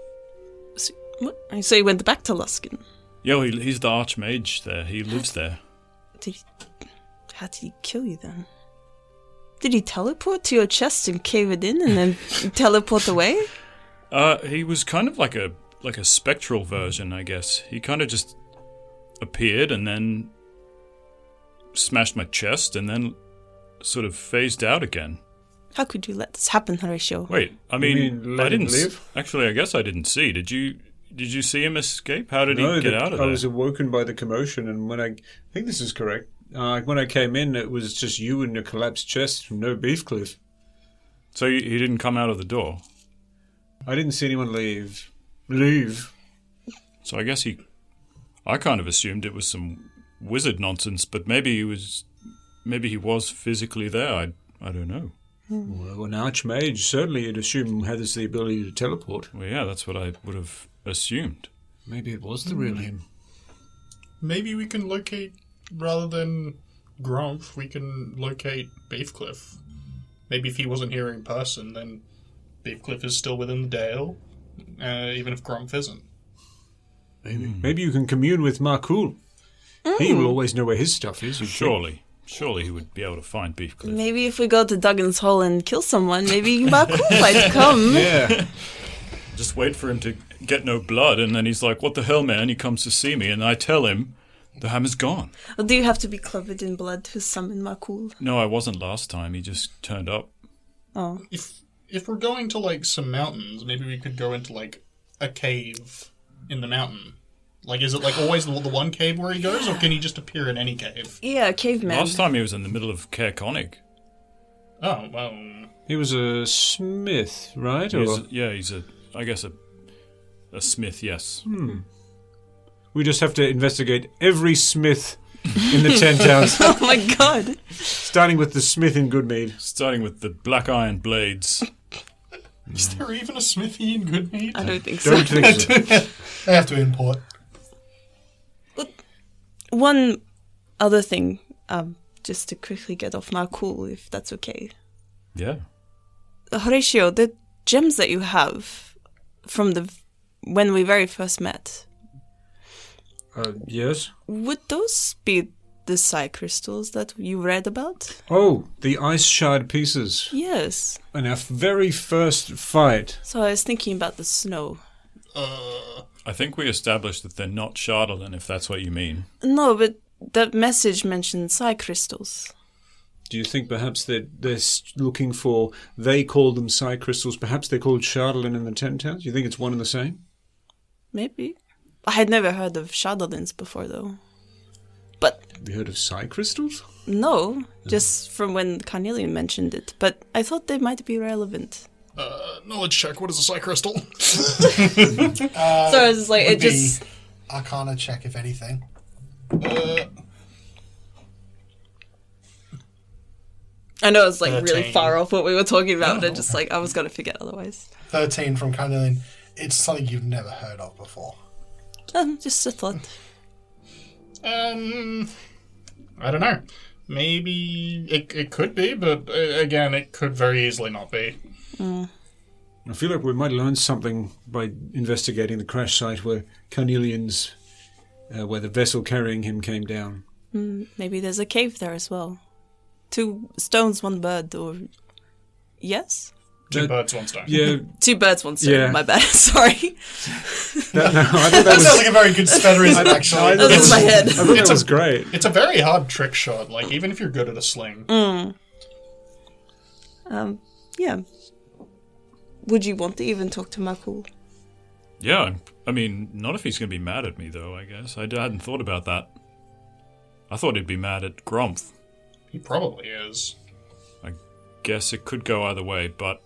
So, what? So he went back to Luskin. Yeah, well, he's the Archmage there. He lives there. How did he kill you then? Did he teleport to your chest and cave it in and then teleport away? He was kind of like a spectral version, I guess. He kind of just appeared and then smashed my chest and then sort of phased out again. How could you let this happen, Horacio? Wait, I You mean mean I let him didn't. live? Actually, I guess I didn't see. Did you see him escape? How did he get out of I there? was awoken by the commotion, and when I think this is correct, when I came in, it was just you and your collapsed chest, no Beefcliff. So he didn't come out of the door. I didn't see anyone leave. Leave. So I guess I kind of assumed it was some wizard nonsense, but maybe he was physically there. I don't know. Well, an archmage, certainly you'd assume has the ability to teleport. Well, yeah, that's what I would have assumed. Maybe it was the real him. Maybe we can locate, rather than Grumpf, we can locate Beefcliff. Maybe if he wasn't here in person, then Beefcliff is still within the Dale, even if Grumpf isn't. Maybe you can commune with Markul. He will always know where his stuff is. you'd think. Surely he would be able to find Beefcliff. Maybe if we go to Duggan's Hole and kill someone, maybe Makul might come. Yeah. Just wait for him to get no blood, and then he's like, what the hell, man? He comes to see me, and I tell him the hammer's gone. Or do you have to be covered in blood to summon Makul? No, I wasn't last time. He just turned up. Oh. If we're going to, like, some mountains, maybe we could go into, like, a cave in the mountain. Like, is it, like, always the one cave where he goes, or can he just appear in any cave? Yeah, caveman. Last time he was in the middle of Caer Conic. Oh, well... He was a smith, right? He's I guess a smith, yes. We just have to investigate every smith in the 10 towns, Oh my god. starting with the smith in Goodmead. Starting with the black iron blades. Is there even a smithy in Goodmead? I don't think so. Don't think so. They have to import. One other thing, just to quickly get off Makul, if that's okay. Yeah. Horatio, the gems that you have from when we very first met, Yes? would those be the psi crystals that you read about? Oh, the ice shard pieces. Yes. In our very first fight. So I was thinking about the snow. I think we established that they're not Shardolin, if that's what you mean. No, but that message mentioned psi crystals. Do you think perhaps they're looking for, they call them psi crystals, perhaps they're called Shardolin in the 10 towns? Do you think it's one and the same? Maybe. I had never heard of Shardolins before, though. But Have you heard of psi crystals? no, just from when Carnelian mentioned it. But I thought they might be relevant. Knowledge check, what is a psi crystal? So I was just like, Would it just... be Arcana check, if anything. I know it's like really 13. far off what we were talking about, but just like I was gonna forget otherwise. 13 from Carnelian. It's something you've never heard of before. Just a thought. I don't know. Maybe it could be, but again, it could very easily not be. I feel like we might learn something by investigating the crash site where Carnelian's, where the vessel carrying him came down. Maybe there's a cave there as well. 2 stones, 1 bird, or... Yes? Two birds, one stone. Yeah. Two birds, one stone. Yeah. My bad. Sorry. I thought That that sounds like a very good Svedderism, actually. That was in my head. I thought that was great. It's a very hard trick shot, like, even if you're good at a sling. Yeah. Would you want to even talk to MacLeod? Yeah, I mean, not if he's going to be mad at me, though, I guess. I hadn't thought about that. I thought he'd be mad at Grumph. He probably is. I guess it could go either way, but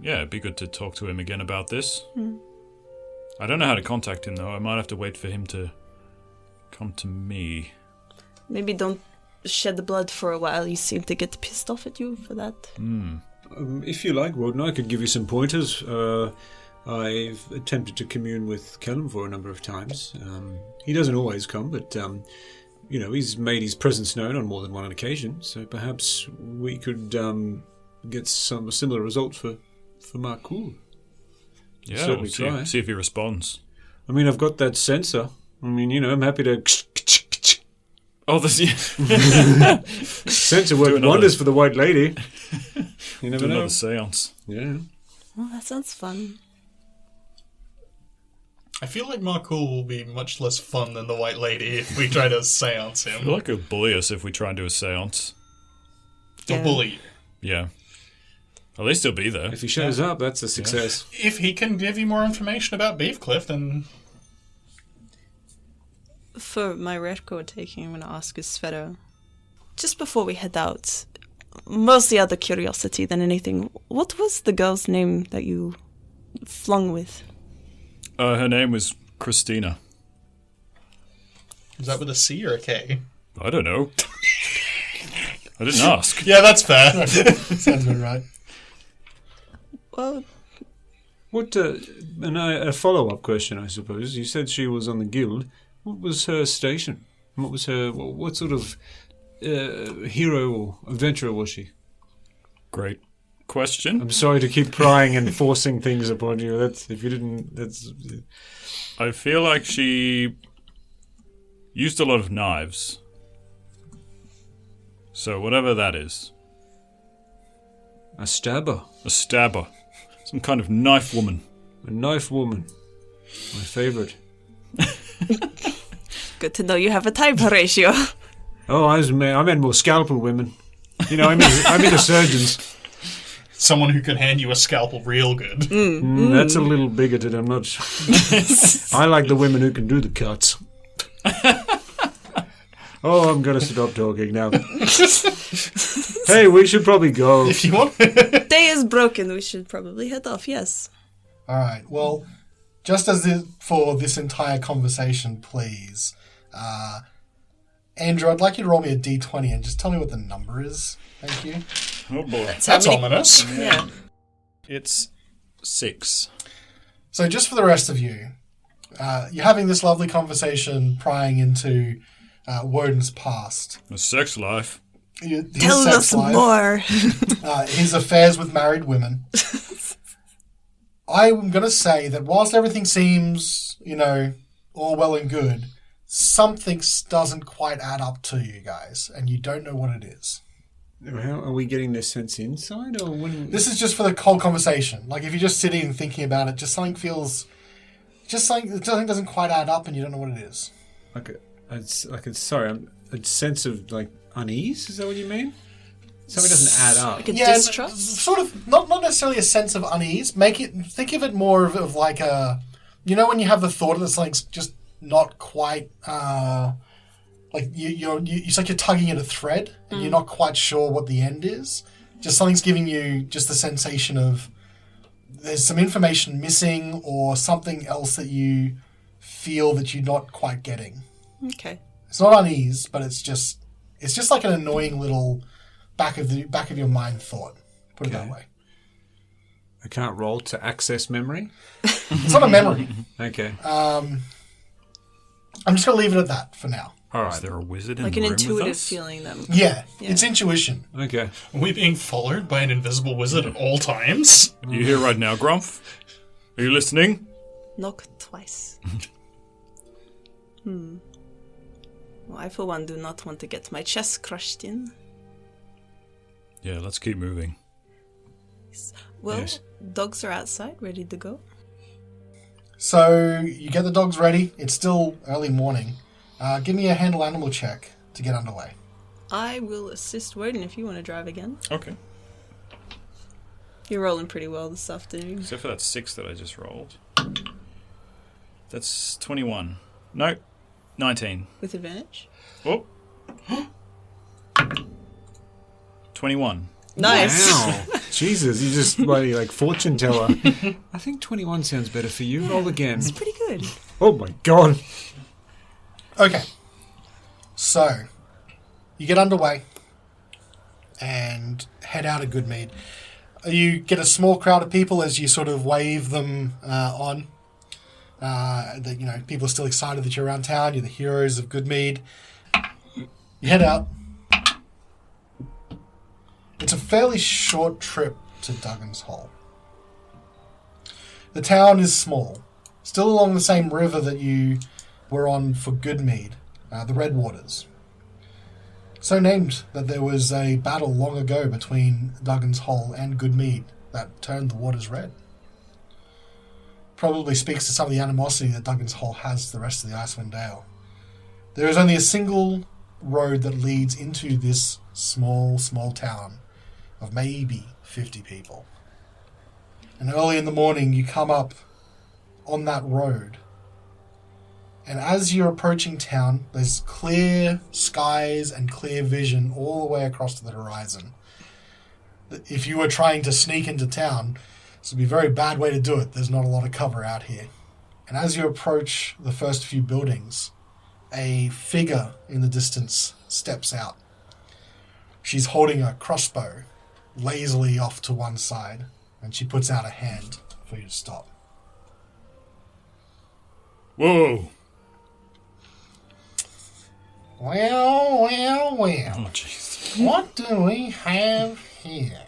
it'd be good to talk to him again about this. I don't know how to contact him, though. I might have to wait for him to come to me. Maybe don't shed the blood for a while. He seemed to get pissed off at you for that. If you like, Wodun, I could give you some pointers. I've attempted to commune with Callan for a number of times. He doesn't always come, but he's made his presence known on more than one occasion. So perhaps we could get some similar results for MacLeod. Yeah, certainly we'll try. see if he responds. I mean, I've got that sensor. I mean, I'm happy to. Oh, this Sensor worked wonders for the White Lady. You never do know. another seance. Yeah. Well, that sounds fun. I feel like MacLeod will be much less fun than the White Lady if we try to seance I feel him. like he'll bully us if we try and do a seance. He'll bully you. Yeah. At least he'll be there. If he shows up, that's a success. If he can give you more information about Beefcliff, then... For my record taking, I'm going to ask you, Svieta. Just before we head out, mostly out of curiosity than anything, what was the girl's name that you flung with? Her name was Christina. Is that with a C or a K? I don't know. I didn't ask. Yeah, that's fair. Sounds about right. Well, What? And a follow-up question, I suppose. You said she was on the guild. What was her station? What was her? What sort of hero or adventurer was she? Great question. I'm sorry to keep prying and forcing things upon you. That's if you didn't. That's. I feel like she used a lot of knives. So whatever that is. A stabber. A stabber. Some kind of knife woman. A knife woman. My favourite. good to know you have a type, Horacio. Oh, I meant more scalpel women. I'm into surgeons. Someone who could hand you a scalpel real good. That's a little bigoted, I'm not sure. I like the women who can do the cuts. Oh, I'm going to stop talking now. Hey, we should probably go. If you want. Day is broken. We should probably head off, yes. All right. Well, just for this entire conversation, please, Andrew, I'd like you to roll me a d20 and just tell me what the number is. Thank you. Oh boy. That's ominous. Yeah. It's 6. So just for the rest of you, you're having this lovely conversation prying into Wodun's past. A sex life. His Tell sex us life, more. his affairs with married women. I'm going to say that whilst everything seems, all well and good, something doesn't quite add up to you guys, and you don't know what it is. How are we getting this sense inside, or when? This is just for the whole conversation. Like, if you're just sitting and thinking about it, something doesn't quite add up, and you don't know what it is. A sense of unease. Is that what you mean? Something doesn't add up. Like a distrust? Sort of, not necessarily a sense of unease. Think of it more of like a, when you have the thought that something's just not quite, it's like you're tugging at a thread and you're not quite sure what the end is. Just something's giving you just the sensation of there's some information missing or something else that you feel that you're not quite getting. Okay. It's not unease, but it's just like an annoying little back of your mind thought. Put it that way. I can't roll to access memory. It's not a memory. Okay. I'm just going to leave it at that for now. All Is right. there a wizard in Like the an room with intuitive us? feeling that... Yeah, it's intuition. Okay. Are we being followed by an invisible wizard at all times? You here right now, Grumph? Are you listening? Knock twice. Well, I, for one, do not want to get my chest crushed in. Yeah, let's keep moving. Well, Yes. dogs are outside, ready to go. So you get the dogs ready. It's still early morning. Give me a handle animal check to get underway. I will assist Wodun if you want to drive again. Okay. You're rolling pretty well this afternoon. Except for that 6 that I just rolled. That's 21. No, 19. With advantage. Oh. 21. Nice. Wow. Jesus, you just like fortune teller. I think 21 sounds better for you. Roll again. It's pretty good. Oh my god. Okay. So, you get underway and head out of Goodmead. You get a small crowd of people as you sort of wave them on. That people are still excited that you're around town. You're the heroes of Goodmead. You head out. It's a fairly short trip to Duggan's Hole. The town is small, still along the same river that you were on for Goodmead, the Redwaters. So named that there was a battle long ago between Duggan's Hole and Goodmead that turned the waters red. Probably speaks to some of the animosity that Duggan's Hole has to the rest of the Icewind Dale. There is only a single road that leads into this small town of maybe 50 people. And early in the morning, you come up on that road. And as you're approaching town, there's clear skies and clear vision all the way across to the horizon. If you were trying to sneak into town, this would be a very bad way to do it. There's not a lot of cover out here. And as you approach the first few buildings, a figure in the distance steps out. She's holding a crossbow lazily off to one side, and she puts out a hand for you to stop. Whoa. Well. Oh, jeez. What do we have here?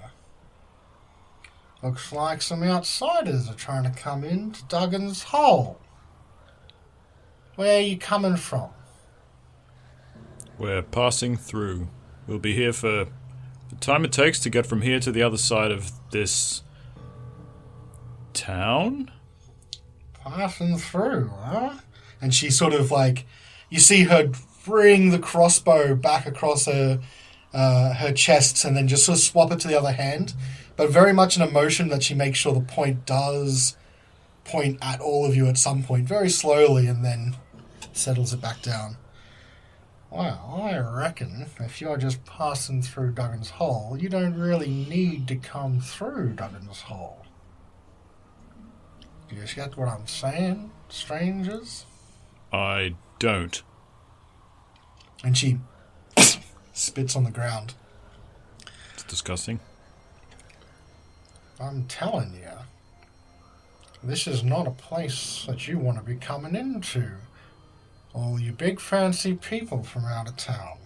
Looks like some outsiders are trying to come into Duggan's Hole. Where are you coming from? We're passing through. We'll be here for the time it takes to get from here to the other side of this town. Passing through, huh? And she sort of you see her bring the crossbow back across her chest and then just sort of swap it to the other hand, but very much an emotion that she makes sure the point does point at all of you at some point, very slowly, and then settles it back down. Well, I reckon if you're just passing through Duggan's Hole, you don't really need to come through Duggan's Hole. You just get what I'm saying, strangers? I don't. And she spits on the ground. It's disgusting. I'm telling you, this is not a place that you want to be coming into. All you big fancy people from out of town.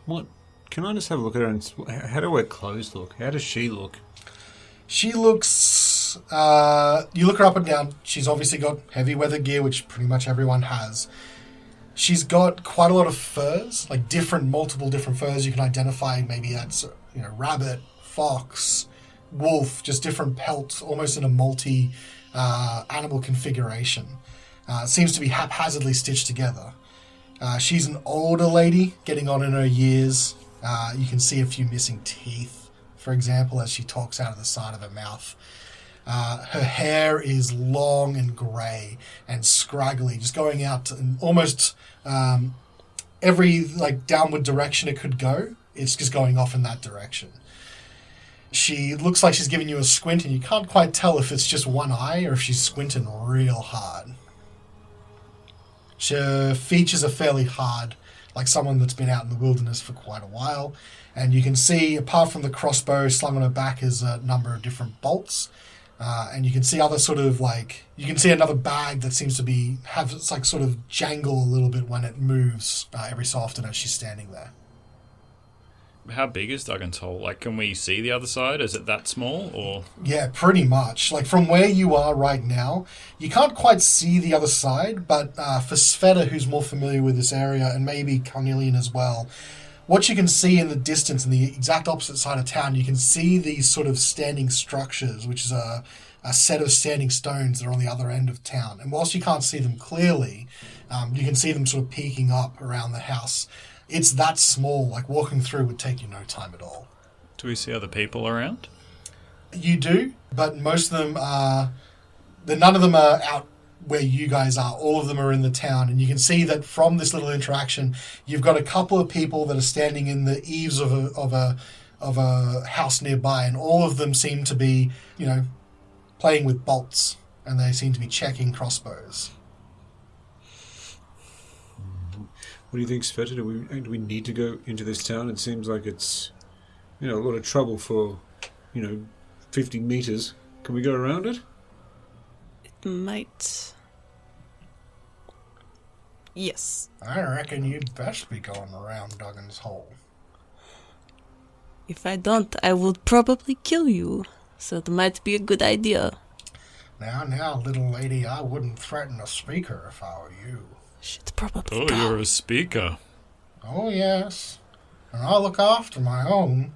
What? Can I just have a look at her? And how do her clothes look? How does she look? She looks... you look her up and down. She's obviously got heavy weather gear, which pretty much everyone has. She's got quite a lot of furs, multiple different furs you can identify. Maybe that's, rabbit, fox, wolf, just different pelts, almost in a multi-animal configuration. Seems to be haphazardly stitched together. She's an older lady, getting on in her years. You can see a few missing teeth, for example, as she talks out of the side of her mouth. Her hair is long and grey and scraggly, just going out in almost every downward direction it could go. It's just going off in that direction. She looks like she's giving you a squint, and you can't quite tell if it's just one eye or if she's squinting real hard. Her features are fairly hard, like someone that's been out in the wilderness for quite a while. And you can see, apart from the crossbow slung on her back, is a number of different bolts. And you can see other you can see another bag that seems to sort of jangle a little bit when it moves every so often as she's standing there. How big is Duggan's Hole? Can we see the other side? Is it that small, or...? Yeah, pretty much. From where you are right now, you can't quite see the other side, but for Svieta, who's more familiar with this area, and maybe Carnelian as well, what you can see in the distance, in the exact opposite side of town, you can see these sort of standing structures, which is a set of standing stones that are on the other end of town. And whilst you can't see them clearly, you can see them sort of peeking up around the house. It's that small, like walking through would take you no time at all. Do we see other people around? You do, but most of them are... None of them are out where you guys are. All of them are in the town. And you can see that from this little interaction, you've got a couple of people that are standing in the eaves of a house nearby, and all of them seem to be, playing with bolts, and they seem to be checking crossbows. What do you think, Svieta? Do we need to go into this town? It seems like it's, a lot of trouble for, 50 meters. Can we go around it? It might. Yes. I reckon you'd best be going around Duggan's Hole. If I don't, I will probably kill you. So it might be a good idea. Now, little lady, I wouldn't threaten a speaker if I were you. Should probably Oh, go. you're a speaker. Oh, yes. And I look after my own.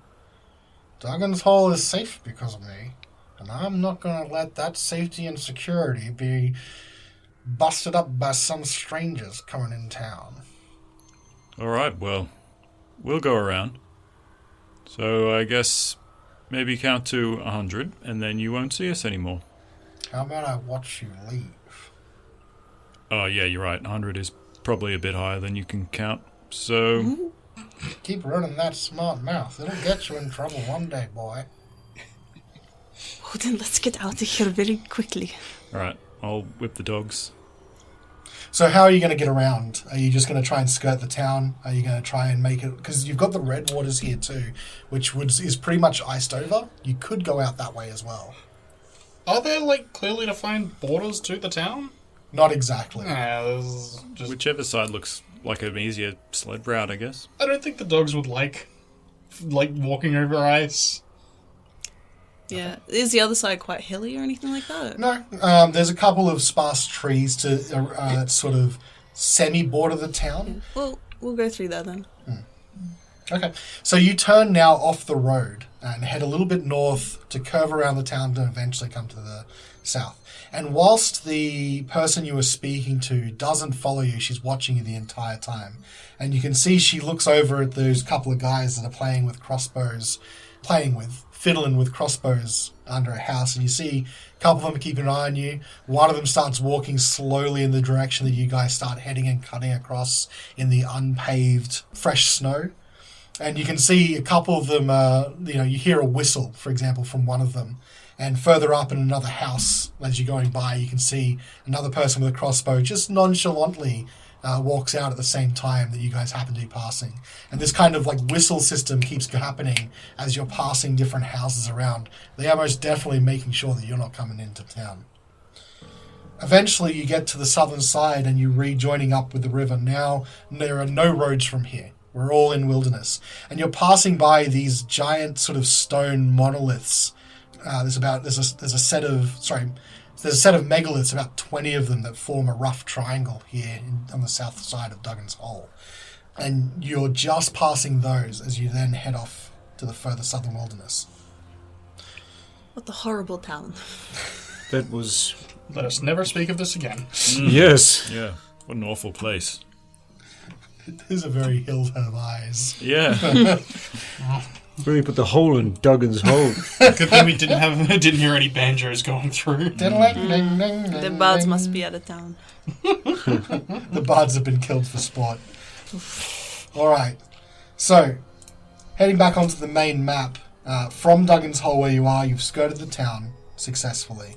Duggan's Hole is safe because of me. And I'm not going to let that safety and security be busted up by some strangers coming in town. All right, well, we'll go around. So I guess maybe count to 100, and then you won't see us anymore. How about I watch you leave? Oh, yeah, you're right. 100 is probably a bit higher than you can count. So... Keep running that smart mouth. It'll get you in trouble one day, boy. Wodun, let's get out of here very quickly. All right, I'll whip the dogs. So how are you going to get around? Are you just going to try and skirt the town? Are you going to try and make it... Because you've got the red waters here too, which is pretty much iced over. You could go out that way as well. Are there, clearly defined borders to the town? Not exactly. Nah, there's just... Whichever side looks like an easier sled route, I guess. I don't think the dogs would like walking over ice. Yeah. Is the other side quite hilly or anything like that? No. There's a couple of sparse trees that sort of semi-border the town. Well, we'll go through that then. Okay. So you turn now off the road and head a little bit north to curve around the town to eventually come to the south. And whilst the person you were speaking to doesn't follow you, she's watching you the entire time. And you can see she looks over at those couple of guys that are fiddling with crossbows under a house. And you see a couple of them keeping an eye on you. One of them starts walking slowly in the direction that you guys start heading and cutting across in the unpaved, fresh snow. And you can see a couple of them, you hear a whistle, for example, from one of them. And further up in another house, as you're going by, you can see another person with a crossbow just nonchalantly walks out at the same time that you guys happen to be passing. And this kind of whistle system keeps happening as you're passing different houses around. They are most definitely making sure that you're not coming into town. Eventually you get to the southern side and you're rejoining up with the river. Now there are no roads from here. We're all in wilderness. And you're passing by these giant sort of stone monoliths. There's a set of megaliths, about 20 of them, that form a rough triangle here on the south side of Duggan's Hole. And you're just passing those as you then head off to the further southern wilderness. What a horrible town. That was... Let us never speak of this again. Yes. Yeah, what an awful place. It is a very hill to have eyes. Yeah. Really put the hole in Duggan's Hole. Good thing we didn't hear any banjos going through. The bards must be out of town. The bards have been killed for sport. Alright, so heading back onto the main map, from Duggan's Hole where you are, you've skirted the town successfully.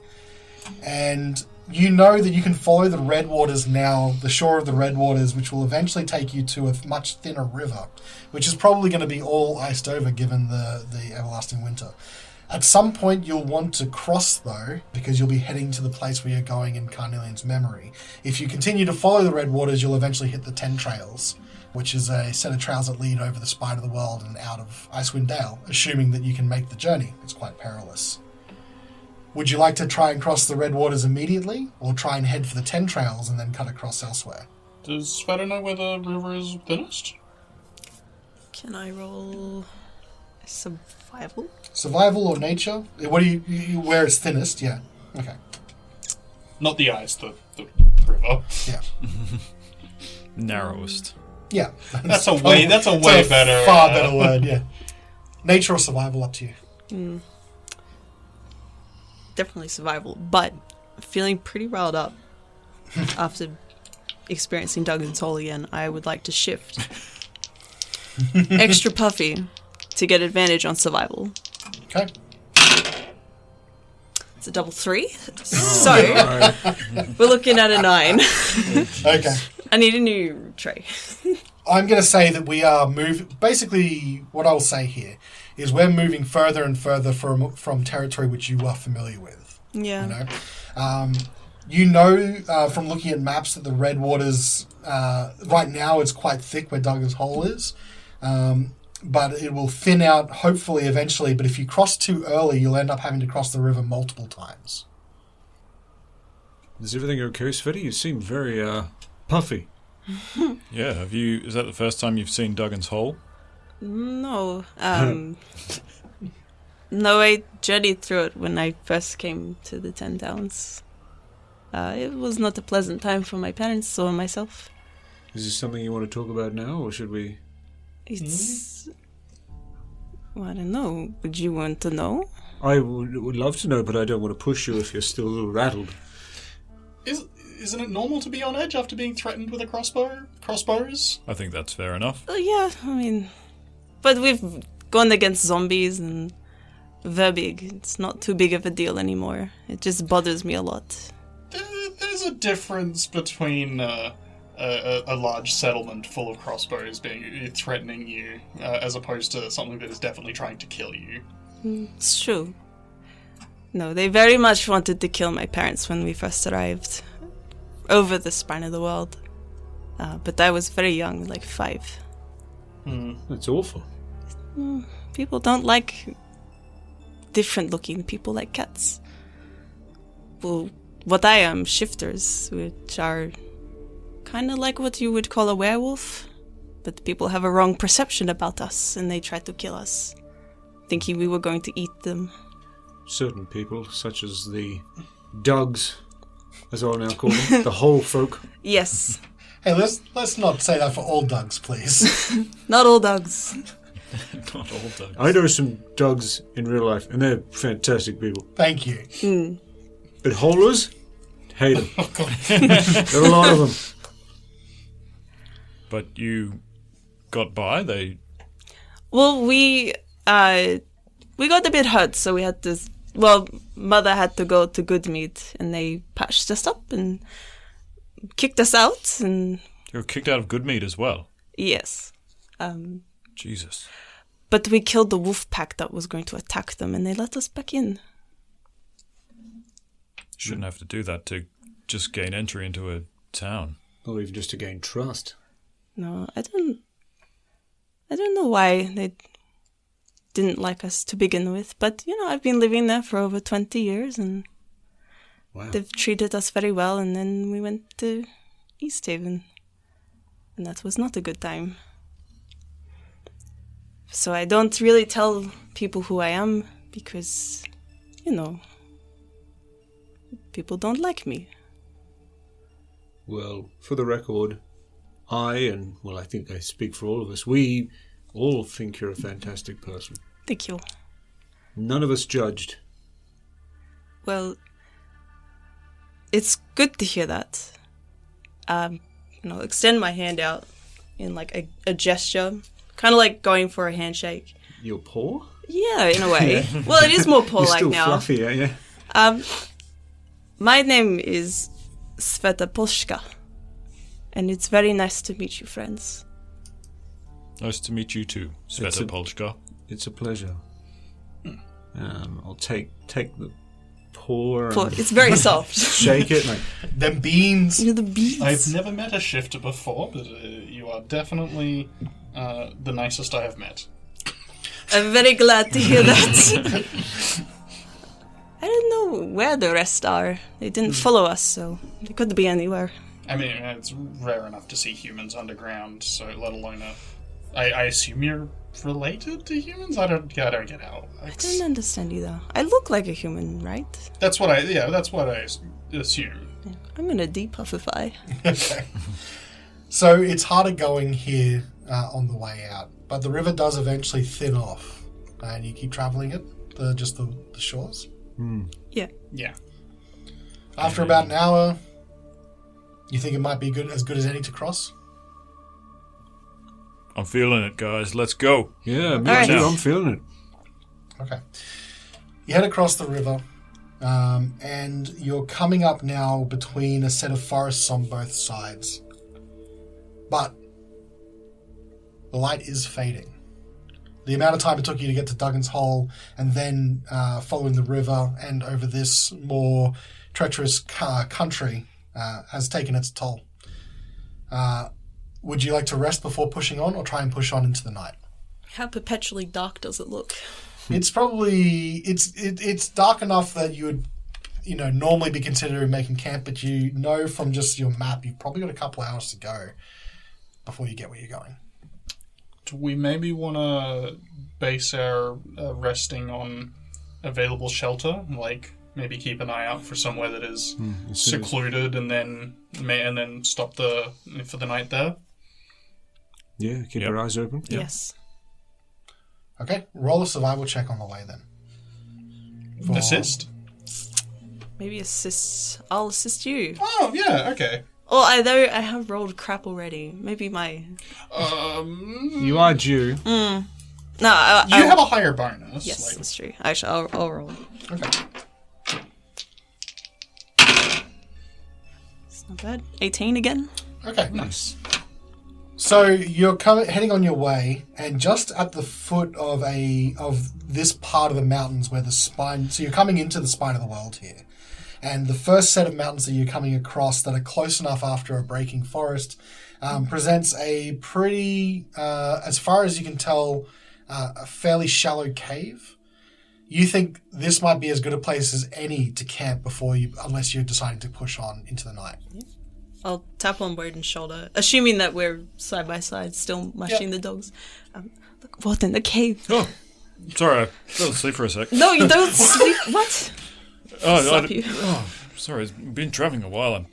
And you know that you can follow the Red Waters now, the shore of the Red Waters, which will eventually take you to a much thinner river, which is probably going to be all iced over given the everlasting winter. At some point you'll want to cross, though, because you'll be heading to the place where you're going in Carnelian's memory. If you continue to follow the Red Waters, you'll eventually hit the 10 Trails, which is a set of trails that lead over the Spite of the World and out of Icewind Dale, assuming that you can make the journey. It's quite perilous. Would you like to try and cross the Red Waters immediately, or try and head for the 10 Trails and then cut across elsewhere? Does Svieta know where the river is thinnest? Can I roll survival? Survival or nature? What do you where it's thinnest? Yeah. Okay. Not the ice, the river. Yeah. Narrowest. Yeah. That's a way better. Far better word. Yeah. Nature or survival, up to you. Definitely survival, but feeling pretty riled up after experiencing Duggan's Hole again. I would like to shift extra puffy to get advantage on survival. Okay. It's a double 3, so we're looking at a 9. Okay. I need a new tray. I'm going to say that we are moving. Basically, what I'll say here is we're moving further and further from territory which you are familiar with. Yeah. You know from looking at maps that the Red Waters right now is quite thick where Duggan's Hole is, but it will thin out hopefully eventually. But if you cross too early, you'll end up having to cross the river multiple times. Is everything okay, Svieta? You seem very puffy. Yeah, is that the first time you've seen Duggan's Hole? No. No, I journeyed through it when I first came to the 10 Towns. It was not a pleasant time for my parents or myself. Is this something you want to talk about now, or should we... It's... Well, I don't know. Would you want to know? I would love to know, but I don't want to push you if you're still a little rattled. Isn't it normal to be on edge after being threatened with a crossbows? I think that's fair enough. Yeah, I mean... But we've gone against zombies and they're big. It's not too big of a deal anymore. It just bothers me a lot. There's a difference between a large settlement full of crossbows threatening you, as opposed to something that is definitely trying to kill you. It's true. No, they very much wanted to kill my parents when we first arrived. Over the span of the world. But I was very young, like 5. That's awful. People don't like different looking people like cats. Well, what I am, shifters, which are kind of like what you would call a werewolf. But people have a wrong perception about us, and they try to kill us, thinking we were going to eat them. Certain people, such as the Dugs, as I'll now call them, the whole folk. Yes. Hey, let's not say that for all Dugs, please. Not all dogs. Not all Dugs. I know some Dugs in real life, and they're fantastic people. Thank you. But Holers, hate them. There are a lot of them. But you got by? Well, we got a bit hurt, so we had to... Well, Mother had to go to Goodmead, and they patched us up and kicked us out, and... You were kicked out of Goodmead as well? Yes. Jesus. But we killed the wolf pack that was going to attack them, and they let us back in. Shouldn't have to do that to just gain entry into a town. Or even just to gain trust. No, I don't know why they didn't like us to begin with, but, I've been living there for over 20 years, and they've treated us very well, and then we went to East Haven, and that was not a good time. So I don't really tell people who I am, because, people don't like me. Well, for the record, I think I speak for all of us, we all think you're a fantastic person. Thank you. None of us judged. Well, it's good to hear that. Extend my hand out in like a gesture, kind of like going for a handshake. Your paw? Yeah, in a way. Yeah. Well, it is more paw-like You're still now. Fluffy, yeah. My name is Svieta Polska, and it's very nice to meet you, friends. Nice to meet you too, Svieta Polska. It's a pleasure. I'll take the paw. It's very soft. Shake it. Them beans. The beans. I've never met a shifter before, but you are definitely the nicest I have met. I'm very glad to hear that. I don't know where the rest are. They didn't follow us, so they could be anywhere. I mean, it's rare enough to see humans underground, so let alone a I assume you're related to humans? I don't get how it I works. don't understand either. I look like a human, right? That's what I assume. Yeah. I'm gonna depuffify. Okay. So it's harder going here on the way out, but the river does eventually thin off, and you keep travelling it, just the shores. Yeah. Yeah. After about an hour, you think it might be as good as any to cross? I'm feeling it, guys. Let's go. Yeah, me All right. too. I'm feeling it. Okay. You head across the river, and you're coming up now between a set of forests on both sides. But the light is fading. The amount of time it took you to get to Duggan's Hole and then following the river and over this more treacherous country has taken its toll. Would you like to rest before pushing on or try and push on into the night? How perpetually dark does it look? It's probably it's dark enough that you would normally be considering making camp, but you know from just your map you've probably got a couple hours to go before you get where you're going. Do we maybe want to base our resting on available shelter? Like maybe keep an eye out for somewhere that is secluded, and then stop for the night there. Yeah, keep your eyes open. Yes. Okay, roll a survival check on the way then. Assist. Maybe assist. I'll assist you. Oh yeah, okay. Or although I have rolled crap already, maybe my. You are due. No, You have a higher bonus. Yes, that's true. Actually, I'll roll. Okay. It's not bad. 18 again. Okay. Nice. So you're heading on your way, and just at the foot of this part of the mountains where the spine. So you're coming into the spine of the world here, and the first set of mountains that you're coming across that are close enough after a breaking forest presents a pretty, as far as you can tell, a fairly shallow cave. You think this might be as good a place as any to camp unless you're deciding to push on into the night. I'll tap on Wodun's shoulder, assuming that we're side by side, still mushing the dogs. Look, Wodun, the cave. Oh, sorry. I fell asleep for a sec. No, you don't sleep. What? Slap you. Sorry. It's been traveling a while.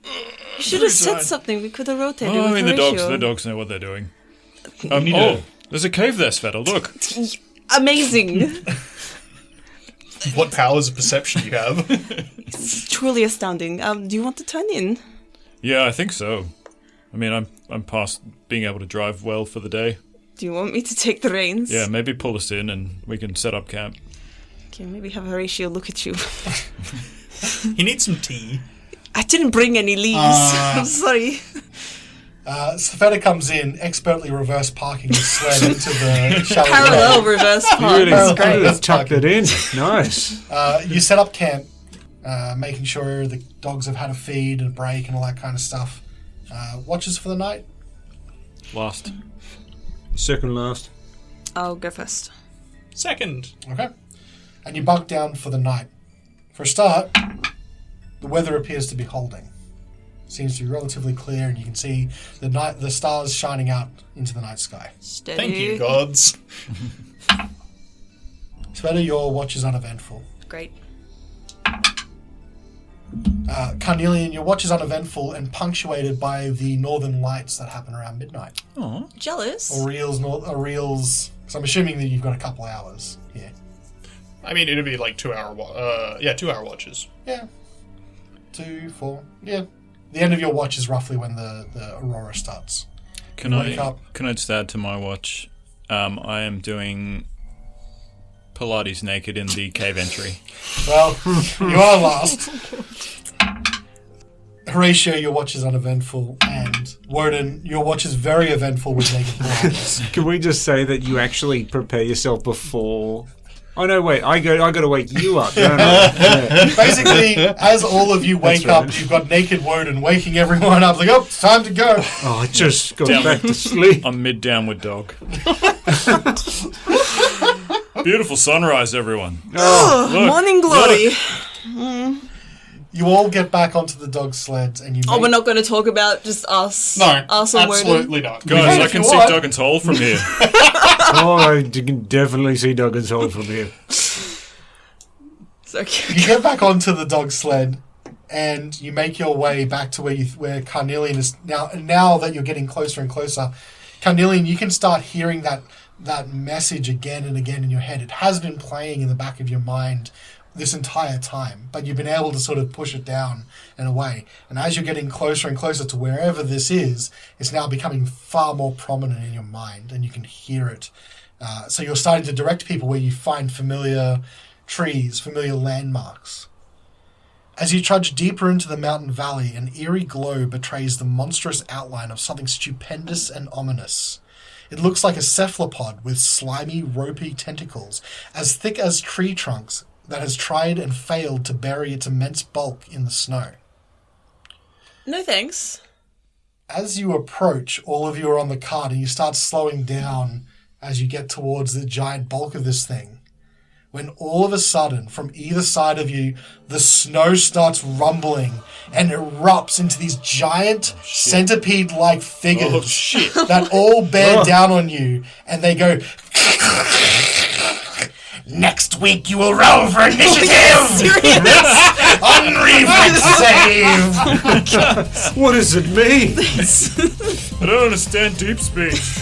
You should have said something. We could have rotated with The Horacio. dogs know what they're doing. to- There's a cave there, Svieta. Look. Amazing. What powers of perception you have? It's truly astounding. Do you want to turn in? Yeah, I think so. I mean, I'm past being able to drive well for the day. Do you want me to take the reins? Yeah, maybe pull us in and we can set up camp. Okay, maybe have Horatio look at you. He needs some tea. I didn't bring any leaves. I'm sorry. Svieta comes in, expertly reverse parking his sled into the shallow Parallel well. reverse You park. really, That's you great. really tucked it in. Nice. You set up camp, making sure the dogs have had a feed and a break and all that kind of stuff. Watches for the night? Last. Second last. I'll go first. Second. Okay. And you bunk down for the night. For a start, the weather appears to be holding. Seems to be relatively clear, and you can see the stars shining out into the night sky. Steady. Thank you, gods. Svieta, your watch is uneventful. Great. Carnelian, your watch is uneventful and punctuated by the northern lights that happen around midnight. Oh. Jealous? Oriel's. So I'm assuming that you've got a couple hours here. I mean, it'd be like 2 hour. 2 hour watches. Yeah. 2, 4. Yeah. The end of your watch is roughly when the aurora starts. Can Wake up. I just add to my watch? I am doing Pilates naked in the cave entry. Well, you are last. Horatio, your watch is uneventful, and Wodun, your watch is very eventful with naked Pilates. Can we just say that you actually prepare yourself before? Oh no! Wait, I got to wake you up. No. Yeah. Basically, as all of you wake up, you've got naked Wodun waking everyone up. Like, oh, it's time to go. Oh, I just got back to sleep. I'm mid downward dog. Beautiful sunrise, everyone. Oh, Look, morning glory. You all get back onto the dog sleds and you. Oh, we're not going to talk about just us. No, us and Wodun? absolutely not. Guys, I if can you see want. Duggan's hole from here. Oh, I can definitely see Duggan's hole from here. It's okay. You get back onto the dog sled, and you make your way back to where Carnelian is now. Now that you're getting closer and closer, Carnelian, you can start hearing that message again and again in your head. It has been playing in the back of your mind this entire time, but you've been able to sort of push it down and away. And as you're getting closer and closer to wherever this is, it's now becoming far more prominent in your mind, and you can hear it. So you're starting to direct people where you find familiar trees, familiar landmarks. As you trudge deeper into the mountain valley, an eerie glow betrays the monstrous outline of something stupendous and ominous. It looks like a cephalopod with slimy, ropey tentacles, as thick as tree trunks, that has tried and failed to bury its immense bulk in the snow. No thanks. As you approach, all of you are on the cart and you start slowing down as you get towards the giant bulk of this thing. When all of a sudden, from either side of you, the snow starts rumbling and erupts into these giant centipede-like figures that all bear down on you, and they go... Next week you will roll for initiative! On reflex save! What does it mean? I don't understand deep speech.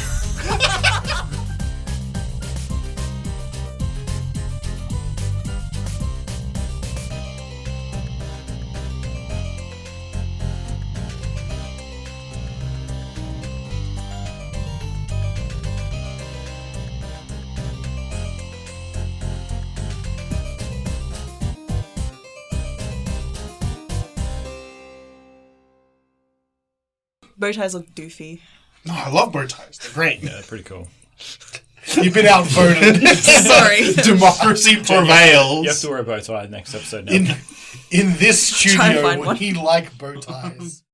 Bow ties look doofy. No, I love bow ties. They're great. Yeah, pretty cool. You've been outvoted. Sorry. Democracy prevails. You have to wear a bow tie next episode now. In this Try and studio, find one. we like bow ties.